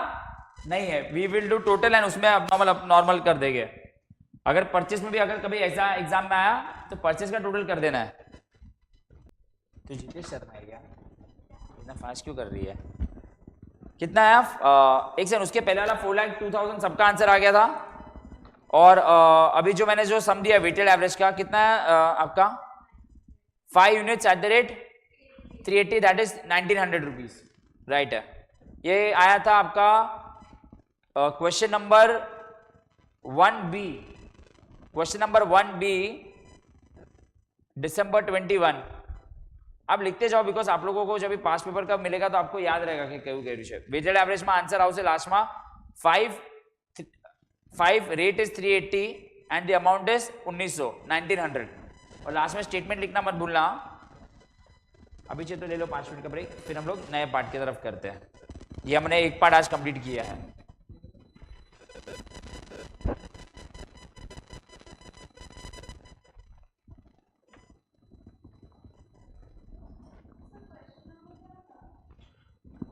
[SPEAKER 1] नहीं है। We will do total and उसमें अब नॉर्मल कर देंगे। अगर परचेस में भी अगर कभी ऐसा एग्जाम में आया तो परचेस का टोटल कर देना है। तो जितेश शर्मा है क्या? इतना फास्ट क्यों कर रही है? कितना आया? एक सेकंड, उसके पहले वाला 4,02,000 सबका आंसर आ गया था। और अभी जो मैंने जो सम दिया वेटेड एवरेज का कितना है आपका? 5 units at the rate 380, that is 1,900 rupees, right है। ये आया था आपका question number 1B। Question number 1B दिसंबर 21। अब लिखते जाओ बिकॉज आप लोगों को जब पास पेपर का मिलेगा तो आपको याद रहेगा कि क्यों कह रही है। वेटेड एवरेज में आंसर आवશે लास्ट में 5 rate is 380 and the amount is 1900। और लास्ट में स्टेटमेंट लिखना मत भूलना। अभी चलो ले लो 5 मिनट का ब्रेक, फिर हम लोग नए पार्ट की तरफ करते हैं। ये हमने एक पार्ट आज कंप्लीट किया है।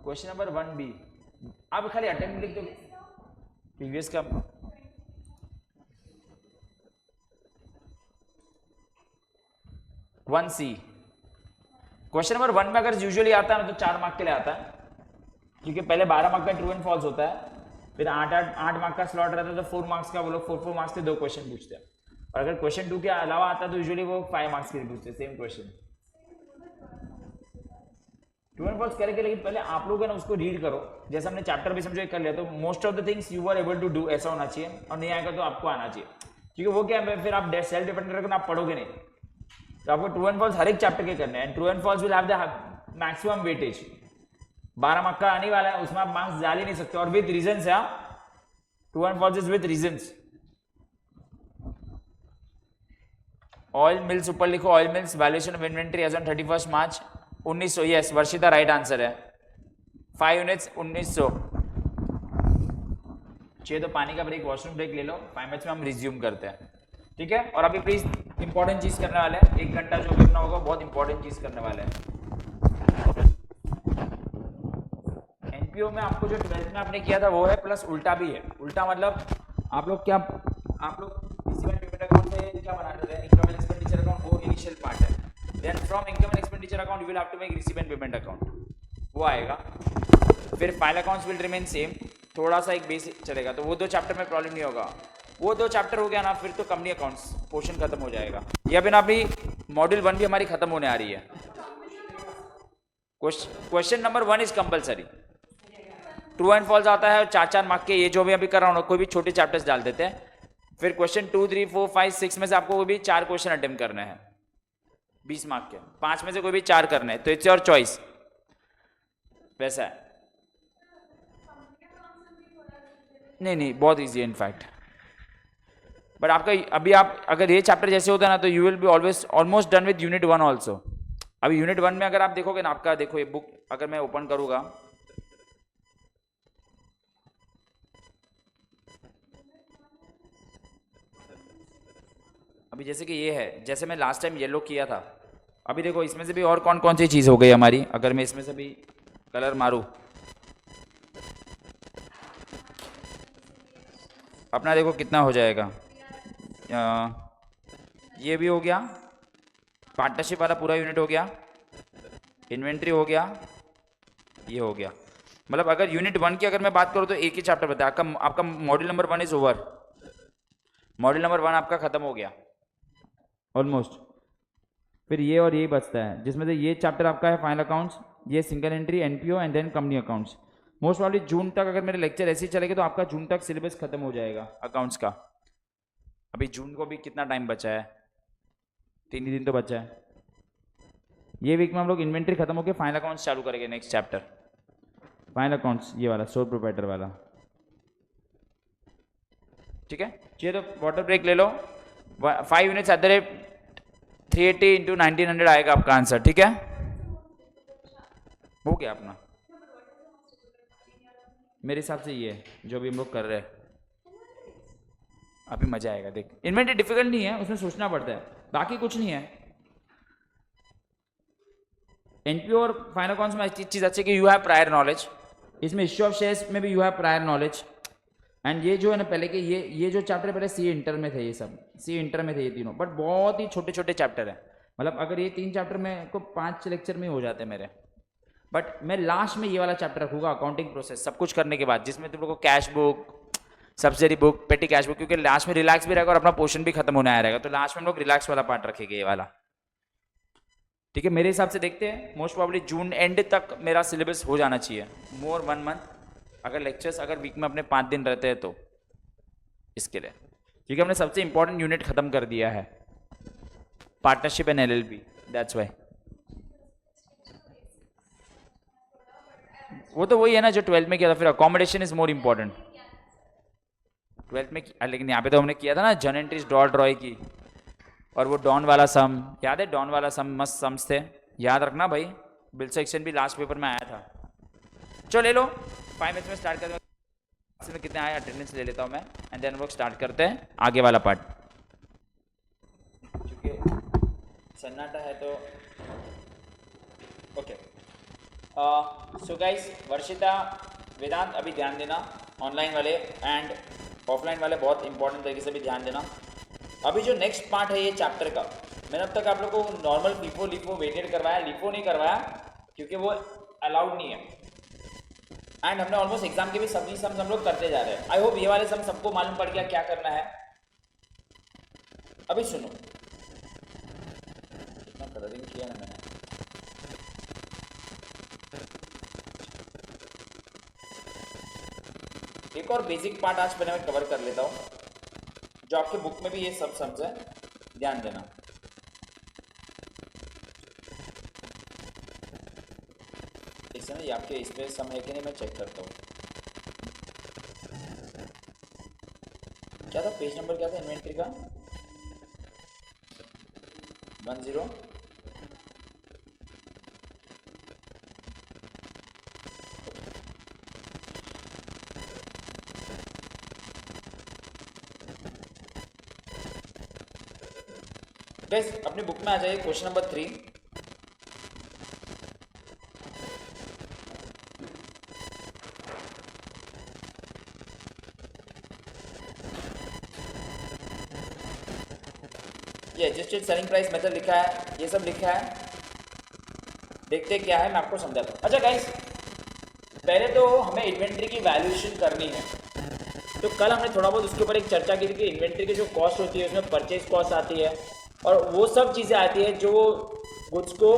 [SPEAKER 1] Question number 1B। अब खाली अटेम्प्ट लिख दो प्रीवियस का। वन सी क्वेश्चन नंबर 1 में अगर यूजुअली आता है ना तो 4 मार्क के लिए आता है, क्योंकि पहले 12 मार्क का ट्रू एंड फॉल्स होता है, फिर 8 मार्क का स्लॉट रहता है, तो 4 मार्क्स का वो लोग 4 मार्क्स से 2 क्वेश्चन पूछते हैं। और अगर क्वेश्चन 2 के अलावा आता है तो यूजुअली वो 5 मार्क्स के लिए पूछते हैं same question. True and false करेंगे, लेकिन पहले आप लोग है ना उसको रीड करो। जैसे हमने चैप्टर भी समझो कर लिया तो most of the things you are able to do, ऐसा होना चाहिए। और नहीं आएगा तो आपको आना चाहिए, क्योंकि वो क्या है फिर आप सेल्फ डिपेंडेंट रखना, आप पढ़ोगे नहीं। तो आपको ट्रू एंड फॉल्स हर एक चैप्टर के करने हैं। True and false will have the maximum weightage. 12 mark का आने वाला है, उसमें आप मार्क्स डाल ही नहीं सकते, और विद रीजंस है। True and false is with reasons. Oil mills ऊपर लिखो, oil mills valuation of inventory as on 31 March 1900। Yes Varshita right answer है। 5 यूनिट्स 1900। चाहिए तो पानी का ब्रेक, वॉशरूम ब्रेक ले लो। 5 मिनट्स में हम रिज्यूम करते हैं, ठीक है। और अभी प्लीज इंपॉर्टेंट चीज करने वाले हैं, 1 घंटा जो करना होगा बहुत इंपॉर्टेंट चीज करने वाले हैं। एनपीओ में आपको जो 12th में आपने किया था वो है, प्लस उल्टा भी है। उल्टा मतलब आप लोग रिसीवेंट पेमेंट अकाउंट से क्या बना रहे हैं, इनकम एंड एक्सपेंडिचर अकाउंट, वो इनिशियल पार्ट है। Then from income and expenditure account you will have to make receipt and payment account, वो आएगा। फिर final accounts will remain same, थोड़ा सा एक बेसिक चलेगा, तो वो 2 चैप्टर में प्रॉब्लम नहीं होगा। वो 2 चैप्टर हो गया ना, फिर तो कंपनी अकाउंट्स पोर्शन खत्म हो जाएगा। या फिर अभी मॉड्यूल 1 भी हमारी खत्म होने आ रही है। Question number 1 is compulsory, true and false आता है, और 4-4 मार्क के, ये जो भी अभी कर रहा हूँ कोई भी छोटे चैप्टर्स डाल देते हैं। फिर क्वेश्चन 2, 3, 4, 5, 6 में से आपको कोई भी 4 क्वेश्चन अटेम्प्ट करने हैं 20 मार्क के, 5 में से कोई भी 4 करने हैं, तो इट्स योर चॉइस, वैसा है। नहीं बहुत ईजी है इनफैक्ट, बट आपका अभी आप अगर ये चैप्टर जैसे होता है ना, तो you will be always almost done with unit 1 also. अभी यूनिट 1 में अगर आप देखोगे ना, आपका देखो ये बुक अगर मैं ओपन करूंगा, अभी जैसे कि ये है, जैसे मैं लास्ट टाइम येलो किया था, अभी देखो इसमें से भी और कौन कौन सी चीज़ हो गई हमारी। अगर मैं इसमें से भी कलर मारूं, अपना देखो कितना हो जाएगा। ये भी हो गया, पार्टनरशिप वाला पूरा यूनिट हो गया, इन्वेंट्री हो गया, ये हो गया। मतलब अगर यूनिट 1 की अगर मैं बात करूँ तो एक ही चैप्टर बताया, आपका module number 1 is over, module number 1 आपका खत्म हो गया ऑलमोस्ट। फिर ये और ये बचता है, जिसमें से ये चैप्टर आपका है फाइनल अकाउंट्स, ये single entry, NPO and then company accounts. Most probably June तक अगर मेरे लेक्चर ऐसे ही चलेंगे तो आपका जून तक सिलेबस खत्म हो जाएगा अकाउंट्स का। अभी जून को भी कितना टाइम बचा है, 3 ही दिन तो बचा है। ये वीक में हम लोग इन्वेंट्री खत्म होकर फाइनल अकाउंट्स चालू करेंगे, नेक्स्ट चैप्टर फाइनल अकाउंट्स, ये वाला सोल प्रोप्राइटर वाला, ठीक है। चलिए तो वाटर ब्रेक ले लो, 5 units at the rate 380 into 1900 आएगा आपका आंसर, ठीक है। हो गया अपना, मेरे हिसाब से ये जो भी हम लोग कर रहे हैं अभी मजा आएगा। देख इन्वेंट्री डिफिकल्ट नहीं है, उसमें सोचना पड़ता है, बाकी कुछ नहीं है। एनपीओ और फाइनल अकाउंट्स में चीज अच्छी कि यू हैव प्रायर नॉलेज, इसमें इश्यू ऑफ शेयर्स में भी you have prior knowledge. And ये जो है ना पहले के ये जो चैप्टर पहले सी इंटर में थे, ये सब सी इंटर में थे ये तीनों, बट बहुत ही छोटे छोटे चैप्टर है। मतलब अगर ये 3 चैप्टर में को 5 लेक्चर में हो जाते हैं मेरे, बट मैं लास्ट में ये वाला चैप्टर रखूंगा अकाउंटिंग प्रोसेस सब कुछ करने के बाद, जिसमें तुम लोग को कैश बुक, सब्सिडरी बुक, पेटी कैश बुक, क्योंकि लास्ट में रिलैक्स भी रहेगा और अपना पोर्शन भी खत्म होने आया रहेगा, तो लास्ट में हम लोग रिलैक्स वाला पार्ट रखेंगे ये वाला, ठीक है। मेरे हिसाब से देखते हैं मोस्ट प्रॉब्ली जून एंड तक मेरा सिलेबस हो जाना चाहिए, मोर 1 मंथ। अगर लेक्चर्स अगर वीक में अपने 5 दिन रहते हैं तो इसके लिए, क्योंकि हमने सबसे इंपॉर्टेंट यूनिट खत्म कर दिया है, partnership and LLP, that's why. वो तो वही है ना जो 12th में किया था, फिर accommodation is more important 12th में, लेकिन यहाँ पे तो हमने किया था ना जन एंट्रीज डॉट रॉय की, और वो डॉन वाला सम याद है, डॉन वाला सम मस्त सम्स थे, याद रखना भाई, बिल सेक्शन भी लास्ट पेपर में आया था। चलो ले लो, 5 मिनट्स में स्टार्ट करते हैं, में कितने आए अटेंडेंस ले लेता हूँ मैं, एंड देन वो स्टार्ट करते हैं आगे वाला पार्ट, क्योंकि सन्नाटा है तो ओके। सो गाइस, वर्षिता, वेदांत अभी ध्यान देना, ऑनलाइन वाले एंड ऑफलाइन वाले बहुत इंपॉर्टेंट तरीके से भी ध्यान देना। अभी जो नेक्स्ट पार्ट है ये चैप्टर का, मैंने अब तक आप लोग को नॉर्मल लिफो वेटेड करवाया, लिफो नहीं करवाया क्योंकि वो अलाउड नहीं है, एंड हमने ऑलमोस्ट एग्जाम के भी सभी सम्स हम लोग करते जा रहे हैं। आई होप ये वाले सम सबको मालूम पड़ गया क्या करना है। अभी सुनो, कितना कलरिंग किया ना मैंने, एक और बेसिक पार्ट आज पहले मैं कवर कर लेता हूँ, जो आपके बुक में भी ये सब सम्स है, ध्यान देना। ये आपके इस पे सम है कि नहीं मैं चेक करता हूँ। क्या था पेज नंबर, क्या था इन्वेंट्री का, 10। गाइस अपनी बुक में आ जाइए, क्वेश्चन नंबर 3। ये एडजस्टेड सेलिंग प्राइस मेथड लिखा है, ये सब लिखा है, देखते क्या है, मैं आपको समझाता हूँ। अच्छा गाइस, पहले तो हमें इन्वेंट्री की वैल्यूएशन करनी है। तो कल हमने थोड़ा बहुत उसके ऊपर एक चर्चा की थी कि इन्वेंट्री की जो कॉस्ट होती है उसमें परचेज कॉस्ट आती है और वो सब चीज़ें आती है जो गुड्स को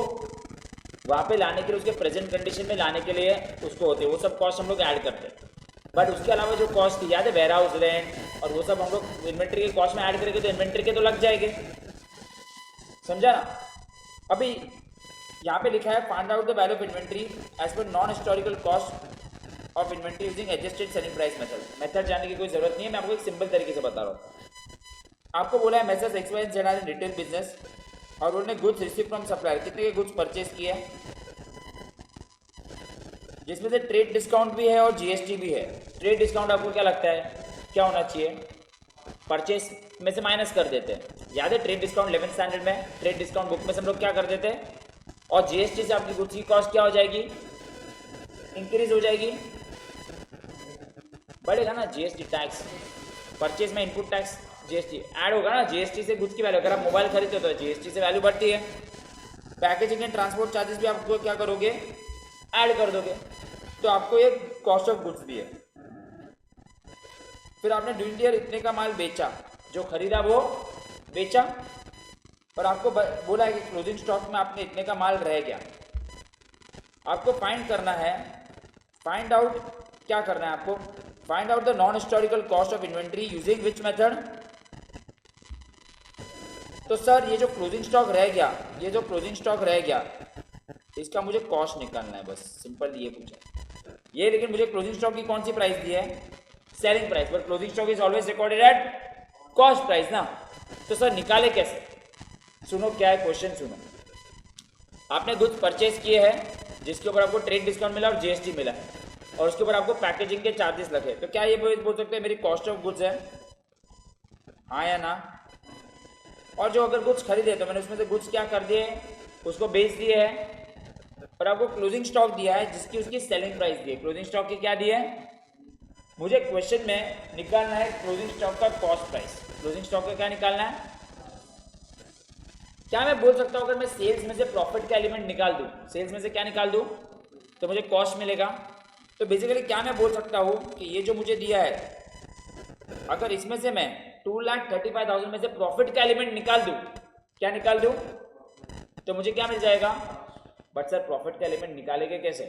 [SPEAKER 1] वहाँ पे लाने के लिए, उसके प्रेजेंट कंडीशन में लाने के लिए उसको होते हैं, वो सब कॉस्ट हम लोग ऐड करते हैं। बट उसके अलावा जो कॉस्ट थी, याद है, वेयर हाउस रेंट और वो सब हम लोग इन्वेंट्री के कॉस्ट में ऐड करेंगे तो इन्वेंट्री के तो लग जाएंगे, समझा ना। अभी यहाँ पे लिखा है find out the value of inventory as per non historical cost of inventory using adjusted selling price method जानने की कोई जरूरत नहीं है, मैं आपको एक सिंपल तरीके से बता रहा हूँ। आपको बोला है messrs X Y Z are retail business और उन्होंने गुड्स रिसीव फ्रॉम सप्लायर, कितने के गुड्स परचेज किए, जिसमें से ट्रेड डिस्काउंट भी है और जीएसटी भी है। ट्रेड डिस्काउंट आपको क्या लगता है क्या होना चाहिए, परचेज में से माइनस कर देते हैं, याद है ट्रेड डिस्काउंट 11th स्टैंडर्ड में ट्रेड डिस्काउंट बुक में से हम लोग क्या कर देते हैं, और जीएसटी से आपकी गुड्स की कॉस्ट क्या हो जाएगी, इंक्रीज हो जाएगी, बढ़ेगा ना जीएसटी टैक्स, परचेज में इनपुट टैक्स जीएसटी ऐड होगा ना, जीएसटी से गुड्स की वैल्यू, अगर आप मोबाइल खरीदते हो तो जीएसटी से वैल्यू बढ़ती है, पैकेजिंग एंड ट्रांसपोर्ट चार्जेस भी आपको क्या करोगे, ऐड कर दोगे, तो आपको ये कॉस्ट ऑफ गुड्स भी है। फिर आपने ड्यूटी ईयर इतने का माल बेचा, जो खरीदा वो बेचा, और आपको बोला है कि क्लोजिंग स्टॉक में आपने इतने का माल रह गया, आपको फाइंड करना है, फाइंड आउट क्या करना है आपको, find out the non historical cost of inventory using which method. तो सर ये जो क्लोजिंग स्टॉक रह गया, ये जो क्लोजिंग स्टॉक रह गया इसका मुझे कॉस्ट निकालना है, बस सिंपल ये पूछा ये। लेकिन मुझे क्लोजिंग स्टॉक की कौन सी प्राइस दी है, selling price, but closing stock is always recorded at cost price ना। तो सर निकाले कैसे, सुनो क्या है क्वेश्चन सुनो। आपने गुड्स परचेज किए हैं जिसके ऊपर आपको ट्रेड डिस्काउंट मिला और जीएसटी मिला है, और उसके ऊपर आपको पैकेजिंग के चार्जेस लगे, तो क्या ये बोल सकते हैं मेरी कॉस्ट ऑफ गुड्स है, हाँ या ना। और जो अगर गुड्स खरीदे तो मैंने उसमें से गुड्स क्या कर दिए, उसको बेच दिए है, और आपको क्लोजिंग स्टॉक दिया है जिसकी उसकी सेलिंग प्राइस दी है, क्लोजिंग स्टॉक की क्या दी है, मुझे क्वेश्चन में निकालना है क्लोजिंग स्टॉक का कॉस्ट प्राइस, क्लोजिंग स्टॉक का क्या निकालना है। क्या मैं बोल सकता हूं अगर मैं सेल्स में से प्रॉफिट का एलिमेंट निकाल दूं, सेल्स में से क्या निकाल दूं तो मुझे कॉस्ट मिलेगा। तो बेसिकली क्या मैं बोल सकता हूं कि ये जो मुझे दिया है, अगर इसमें से मैं 2,35,000 में से प्रॉफिट का एलिमेंट निकाल दूं, क्या निकाल दूं तो मुझे क्या मिल जाएगा। बट सर प्रॉफिट का एलिमेंट निकालेंगे कैसे,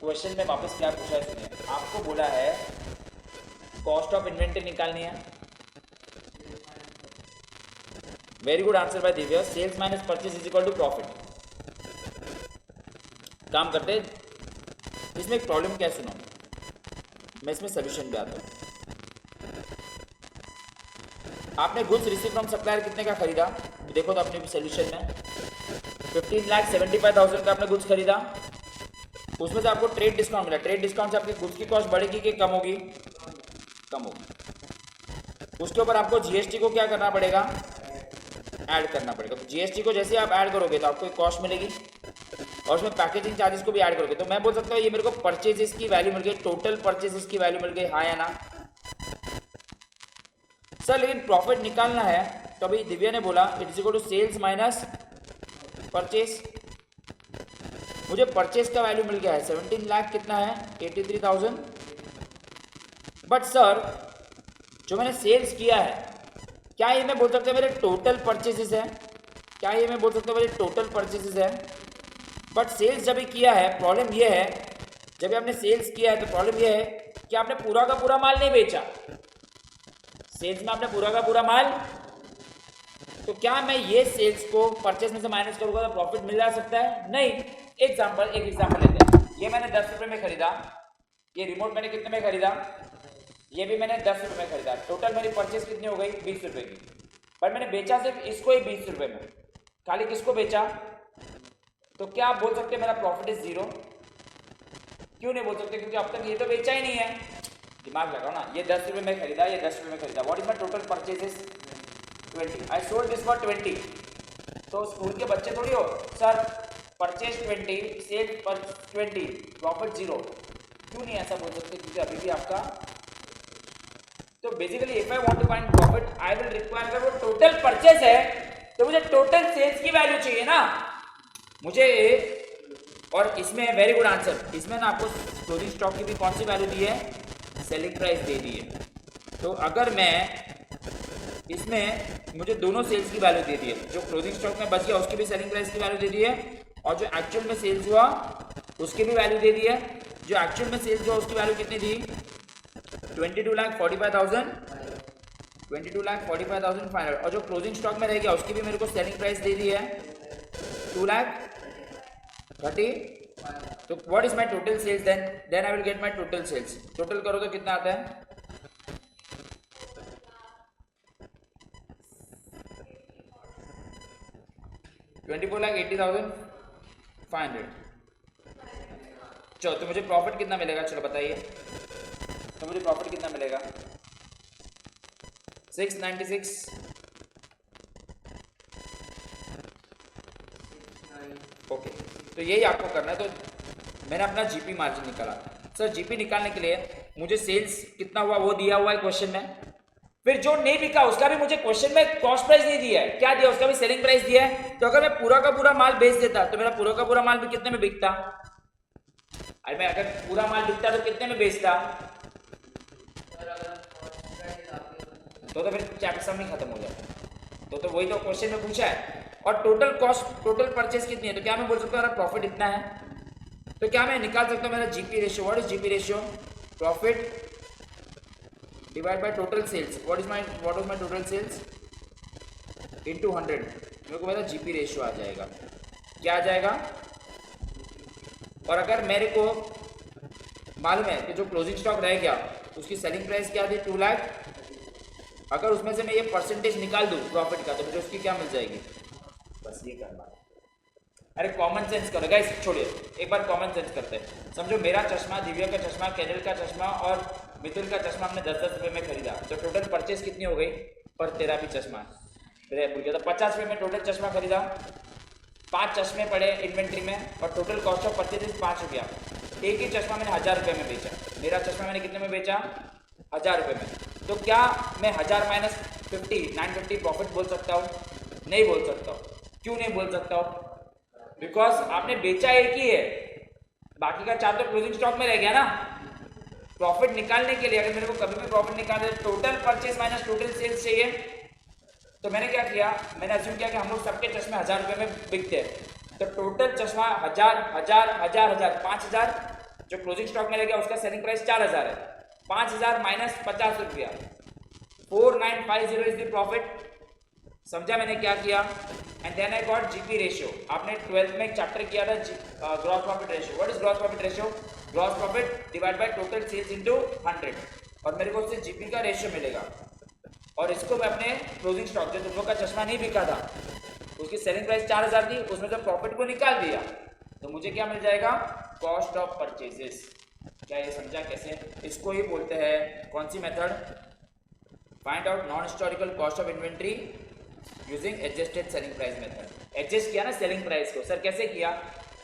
[SPEAKER 1] क्वेश्चन में वापस क्या पूछा है सुनिए, आपको बोला है कॉस्ट ऑफ इन्वेंट्री निकालनी है, very good answer by Divya, sales minus purchase is equal to profit. काम करते हैं, इसमें एक प्रॉब्लम क्या सुनो, मैं इसमें सोल्यूशन भी आता हूं। आपने गुड्स रिसीव फ्रॉम सप्लायर कितने का खरीदा, देखो तो अपने सोल्यूशन में 15,75,000 का आपने गुड्स खरीदा, उसमें से आपको ट्रेड डिस्काउंट मिला, ट्रेड डिस्काउंट से आपकी गुड्स की कॉस्ट बढ़ेगी कि कम होगी, कम होगी। उसके ऊपर आपको जीएसटी को क्या करना पड़ेगा, ऐड करना पड़ेगा। तो जीएसटी को जैसे आप ऐड करोगे तो आपको एक कॉस्ट मिलेगी, और उसमें पैकेजिंग चार्जेस को भी ऐड करोगे, तो मैं बोल सकता हूँ ये मेरे को परचेजेस की वैल्यू मिल गई, टोटल परचेजेस की वैल्यू मिल गई, हाँ या ना। सर लेकिन प्रॉफिट निकालना है, तो अभी दिव्या ने बोला it is equal to sales minus purchase, मुझे परचेज का वैल्यू मिल गया है 17 लाख, कितना है 83,000। बट सर जो मैंने सेल्स किया है, क्या ये मैं बोल सकता हूँ मेरे टोटल परचेजेस है, क्या ये मैं बोल सकता हूँ मेरे टोटल परचेजेस है। बट सेल्स जब भी किया है, प्रॉब्लम ये है जब आपने सेल्स किया है तो प्रॉब्लम ये है कि आपने पूरा का पूरा माल नहीं बेचा, सेल्स में आपने पूरा का पूरा माल, तो क्या मैं ये सेल्स को परचेज में से माइनस करूंगा तो प्रॉफिट मिल जा सकता है, नहीं। एक एग्जांपल लेते हैं, ये मैंने 10 रुपए में खरीदा, ये रिमोट मैंने कितने में खरीदा, ये भी मैंने 10 रुपए में खरीदा, टोटल मेरी परचेज कितनी हो गई 20 रुपए की, पर मैंने बेचा सिर्फ इसको ही 20 रुपए में, खाली किसको बेचा, तो क्या आप बोल सकते हैं मेरा प्रॉफिट इज जीरो, क्यों नहीं बोल सकते, क्योंकि अब तक ये तो बेचा ही नहीं है। दिमाग लगाओ ना, ये 10 रुपए में खरीदा, ये 10 रुपए में खरीदा, what is my total purchases 20, I sold this for 20। तो स्कूल के बच्चे थोड़ी हो सर, परचेज 20, सेल पर 20, प्रॉफिट जीरो, क्यों नहीं ऐसा बोल सकते, क्योंकि अभी भी आपका तो basically if I want to find profit I will require, अगर वो टोटल परचेज है तो मुझे टोटल सेल्स की वैल्यू चाहिए ना मुझे। और इसमें वेरी गुड आंसर, इसमें ना आपको क्लोजिंग स्टॉक की भी कौन सी वैल्यू दी है, सेलिंग प्राइस दे दी है। तो अगर मैं इसमें मुझे दोनों सेल्स की वैल्यू दे दी है, जो क्लोजिंग स्टॉक में बच गया उसकी भी सेलिंग प्राइस की वैल्यू दे दी है, और जो एक्चुअल में सेल्स हुआ उसकी भी वैल्यू दे दी है। जो एक्चुअल में सेल्स हुआ उसकी वैल्यू कितनी दी, 22,45,000, 22,45,500, और जो क्लोजिंग स्टॉक में रह गया उसकी भी मेरे को सेलिंग प्राइस दे दी है 2,30,000। तो what is my total sales, then I will get my total sales. Total करो तो कितना आता है, 24,80,500। चलो तो मुझे प्रॉफिट कितना मिलेगा, चलो बताइए, तो मुझे प्रॉफिट कितना मिलेगा, 696। ओके, तो यही आपको करना है। तो मैंने अपना जीपी मार्जिन निकाला। सर जीपी निकालने के लिए मुझे सेल्स कितना हुआ वो दिया हुआ है क्वेश्चन में, फिर जो नहीं बिका उसका भी मुझे क्वेश्चन में कॉस्ट प्राइस नहीं दिया है, क्या दिया, उसका भी सेलिंग प्राइस दिया है। तो अगर मैं पूरा का पूरा माल बेच देता तो मेरा पूरा का पूरा माल भी कितने में बिकता, अरे मैं अगर पूरा माल बिकता तो कितने में बेचता, तो फिर चैप्टर सम ही खत्म हो जाता। तो वही तो क्वेश्चन में पूछा है। और टोटल कॉस्ट, टोटल परचेज कितनी है, तो क्या मैं बोल सकता हूँ मेरा प्रॉफिट इतना है, तो क्या मैं निकाल सकता हूँ मेरा GP ratio. What is GP ratio, profit divide by total sales. What was my total sales into 100, मेरे को मेरा जीपी रेशियो आ जाएगा, क्या आ जाएगा। और अगर मेरे को मालूम है कि जो क्लोजिंग स्टॉक रह गया उसकी सेलिंग प्राइस क्या थी 2 लाख, अगर उसमें से मैं ये परसेंटेज निकाल दूं प्रॉफिट का तो मुझे उसकी क्या मिल जाएगी, बस ये करना है। अरे कॉमन सेंस करो गाइस, छोड़िए एक बार कॉमन सेंस करते हैं। समझो मेरा चश्मा, दिव्या का चश्मा, केजल का चश्मा और मिथुन का चश्मा हमने 10-10 रुपये में खरीदा, तो टोटल परचेज कितनी हो गई, पर तेरा भी चश्मा है भूल गया, तो 50 रुपये में टोटल चश्मा खरीदा, 5 चश्मे पड़े इन्वेंट्री में और टोटल कॉस्ट ऑफ परचेज 5 रुपया। एक ही चश्मा मैंने 1000 रुपये में बेचा, मेरा चश्मा मैंने कितने में बेचा, 1000 रुपये में। तो क्या मैं 1000 माइनस 50 950 प्रॉफिट बोल सकता हूँ, नहीं बोल सकता हूँ। क्यों नहीं बोल सकता हूँ, बिकॉज आपने बेचा एक ही है, बाकी का 4 तो क्लोजिंग स्टॉक में रह गया ना। प्रॉफिट निकालने के लिए अगर मेरे को कभी भी प्रॉफिट निकालना है, total purchase minus total sales चाहिए, तो मैंने क्या किया, मैंने अज्यूम किया कि हम लोग सबके चश्मे 1000 रुपये में बिकते हैं, तो टोटल चश्मा 1000 1000 1000 1000 5000, जो क्लोजिंग स्टॉक में रह गया उसका सेलिंग प्राइस 4000 है, 5000 माइनस 50 रुपया, 4950 इज द प्रॉफिट। समझा मैंने क्या किया, and then I got GP ratio. आपने 12th में एक चैप्टर किया था gross profit ratio. What is gross profit ratio, gross profit divide by total sales into 100, और मेरे को उससे जीपी का रेशियो मिलेगा। और इसको मैं अपने क्लोजिंग स्टॉक, जो तुम लोग का चश्मा नहीं बिका था उसकी सेलिंग प्राइस 4000 थी, उसमें से प्रॉफिट को निकाल दिया, तो मुझे क्या मिल जाएगा, कॉस्ट ऑफ परचेजेस। क्या ये समझा कैसे, इसको ही बोलते हैं कौन सी method, find out non historical cost of inventory using adjusted selling price method. Adjust किया ना सेलिंग प्राइस को, सर कैसे किया,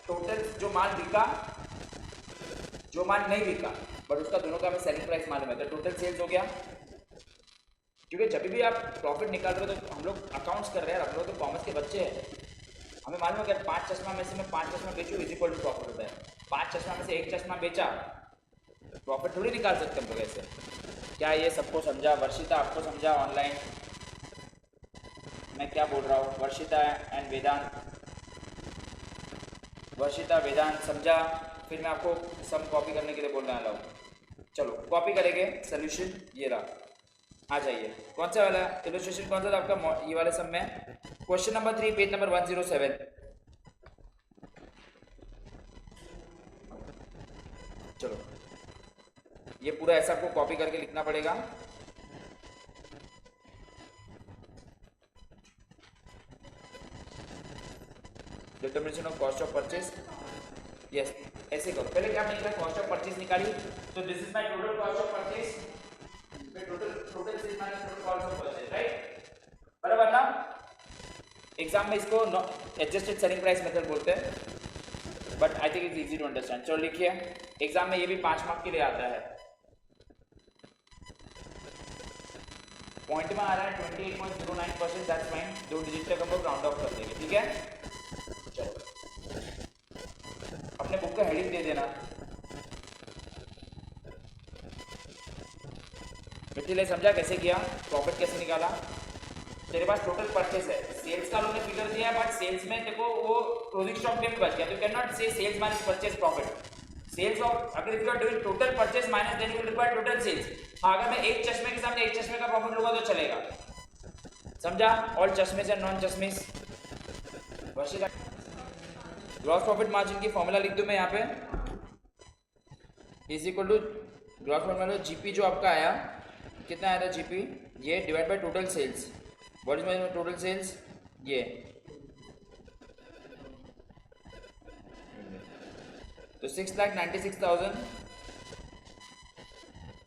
[SPEAKER 1] टोटल जो माल बिका, जो माल नहीं बिका बट उसका दोनों का हमें सेलिंग प्राइस मालूम है, तो टोटल सेल्स हो गया। क्योंकि जब भी आप प्रॉफिट निकाल रहे हो तो हम लोग अकाउंट्स कर रहे हैं, हम लोग तो कॉमर्स के बच्चे हैं, हमें मालूम है कि 5 चश्मा में से मैं 5 चश्मा बेचूँ इज इक्वल टू प्रॉफिट होता है। 5 चश्मा में से 1 चश्मा बेचा, प्रॉफिट थोड़ी निकाल सकते हम लोग ऐसे। क्या ये सबको समझा, वर्षिता आपको समझा ऑनलाइन मैं क्या बोल रहा हूँ, वर्षिता एंड वेदांत, वर्षिता वेदांत समझा। फिर मैं आपको सम कॉपी करने के लिए बोलने वाला हूँ, चलो कॉपी करेंगे। सोल्यूशन ये रहा, आ जाइए। कौन सा वाला इलस्ट्रेशन, कौन सा था आपका, ये वाले सब में क्वेश्चन नंबर 3 पेज नंबर 107। चलो ये पूरा ऐसा आपको कॉपी करके लिखना पड़ेगा। Determination of cost of purchase, yes ऐसे करो। पहले क्या मैंने कॉस्ट ऑफ परचेज निकाली, तो this is my total cost of purchase, total sales minus total cost of purchase, right, बराबर ना। एग्जाम में इसको एडजस्टेड सेलिंग प्राइस मेथड बोलते हैं, but I think it's easy to understand. चलो लिखिए, एग्जाम में ये भी 5 मार्क के लिए आता है। पॉइंट में आ रहा है 28.09%, दैट्स फाइन, 2 डिजिट तक हम लोग राउंड ऑफ कर देंगे, ठीक है। चलो अपने बुक का हेडिंग दे देना। मिथिले समझा कैसे किया, प्रॉफिट कैसे निकाला? तेरे पास टोटल परचेस है, सेल्स का लोगों ने फिगर दिया, बट सेल्स में देखो वो क्लोजिंग स्टॉक में भी बच गया, तो can not say sales minus purchase profit. Sales of अगर if you are doing total purchase minus then you will require total sales. हाँ, अगर मैं एक चश्मे के सामने एक चश्मे का प्रॉफिट लूंगा तो चलेगा, समझा? ऑल चश्मे एंड नॉन चश्मे। ग्रॉस प्रॉफिट मार्जिन की फॉर्मूला लिख दूं मैं यहाँ पे, is equal to gross profit margin GP जो आपका आया, कितना आया था जीपी, ये divide by total sales. What is my total sales, ये तो 6,96,000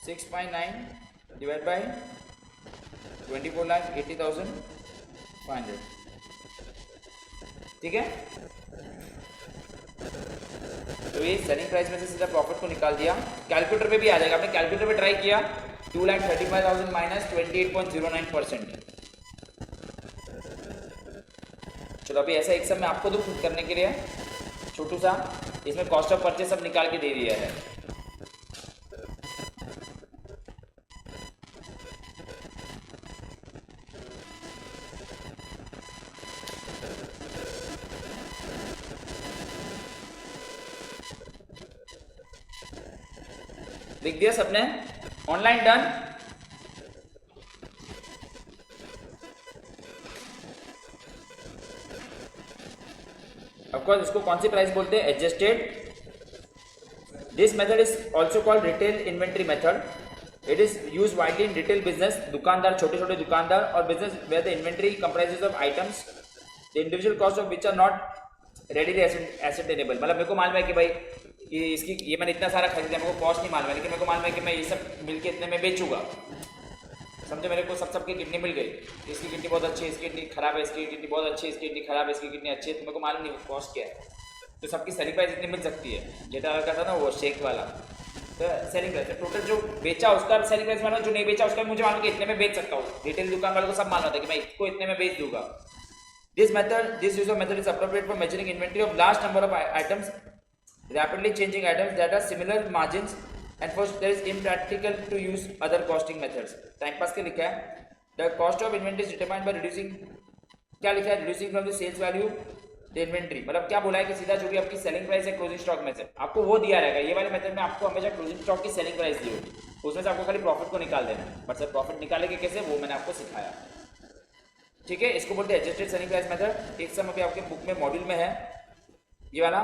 [SPEAKER 1] 6.9 डिवाइड बाय 24,80,500, ठीक है। तो ये सेलिंग प्राइस में से सीधा प्रॉफिट को निकाल दिया, कैलकुलेटर पे भी आ जाएगा। आपने कैलकुलेटर पे ट्राई किया, 2,35,000 माइनस 28.09%। चलो अभी ऐसा एक सब मैं आपको दूं खुद करने के लिए, छोटू सा, इसमें कॉस्ट ऑफ परचेस सब निकाल के दे दिया है। लिख दिया सबने, ऑनलाइन डन। ऑफकोर्स इसको कौन सी प्राइस बोलते हैं, adjusted. This method is also called retail inventory method. It is use widely in retail business, दुकानदार, छोटे छोटे दुकानदार, और business where the inventory comprises of items the individual cost of which are not readily ascertainable. मतलब मेरे को मालूम है कि भाई इसकी ये मैंने इतना सारा खरीदा, मेरे को कॉस्ट नहीं मालूम है, लेकिन मेरे को मालूम है कि मैं ये सब मिलके इतने में बेचूंगा, समझे? मेरे को सबकी किडनी मिल गई, इसकी किडनी बहुत अच्छी है, इसकी किडनी खराब है, इसकी किडनी बहुत अच्छी है, इसकी किडनी खराब है, इसकी किडनी अच्छी है, तो मेरे को मालूम नहीं कॉस्ट क्या है, तो सबकी सेलिंग प्राइस इतनी मिल सकती है। जेटा का था ना वो शेक वाला, तो सेलिंग प्राइस टोटल जो बेचा उसका सेलिंग प्राइस मालूम, जो नहीं बेचा उसका मुझे मालूम कि इतने में बेच सकता हूँ। रिटेल दुकान वाले को सब मालूम होता है कि मैं इसको इतने में बेच दूंगा। This use of method is appropriate for measuring inventory of large number of items, rapidly changing items that are similar margins, and first there is impractical to use other costing methods। Time pass के लिखा है, the cost of inventory is determined by reducing, क्या लिखा है, reducing from the sales value the inventory। मतलब क्या बोला है कि सीधा जो भी आपकी सेलिंग प्राइस है क्लोजिंग स्टॉक में से आपको वो दिया रहेगा। ये वाले मेथड में आपको हमेशा क्लोजिंग स्टॉक की सेलिंग प्राइस दी होगी, उसमें से आपको खाली प्रॉफिट को निकाल देना है, बट सर प्रॉफिट निकालेंगे कैसे वो मैंने आपको सिखाया, ठीक है। इसको बोलते हैं एडजस्टेड सेलिंग प्राइस मेथड। एक सम अभी आपके बुक में मॉड्यूल में है, ये वाला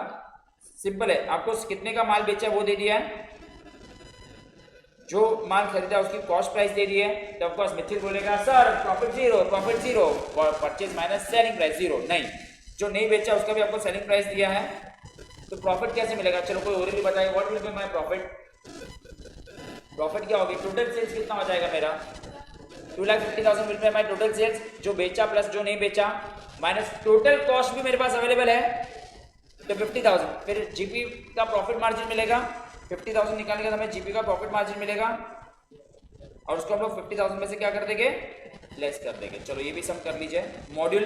[SPEAKER 1] सिंपल है, आपको कितने का माल बेचा है वो दे दिया है, जो माल खरीदा उसकी कॉस्ट प्राइस दे दी है, तो ऑफकोर्स मिथिल बोलेगा sir profit zero, purchase minus selling price zero. नहीं, जो नहीं बेचा उसका भी आपको सेलिंग प्राइस दिया है, तो प्रॉफिट कैसे मिलेगा? चलो कोई ओरली बताएगा, what will be my profit? Profit क्या होगी? टोटल सेल्स कितना हो जाएगा मेरा? 2,50,000 will be my total sales, जो बेचा प्लस जो नहीं बेचा, माइनस टोटल कॉस्ट भी मेरे पास अवेलेबल है तो 50,000, फिर जीपी का प्रॉफिट मार्जिन मिलेगा। 50,000 निकालने का हमें जीपी का प्रॉफिट मार्जिन मिलेगा, और उसको हम लोग 50,000 में से क्या कर देंगे, लेस कर देंगे। चलो ये भी सम कर लीजिए। मॉड्यूल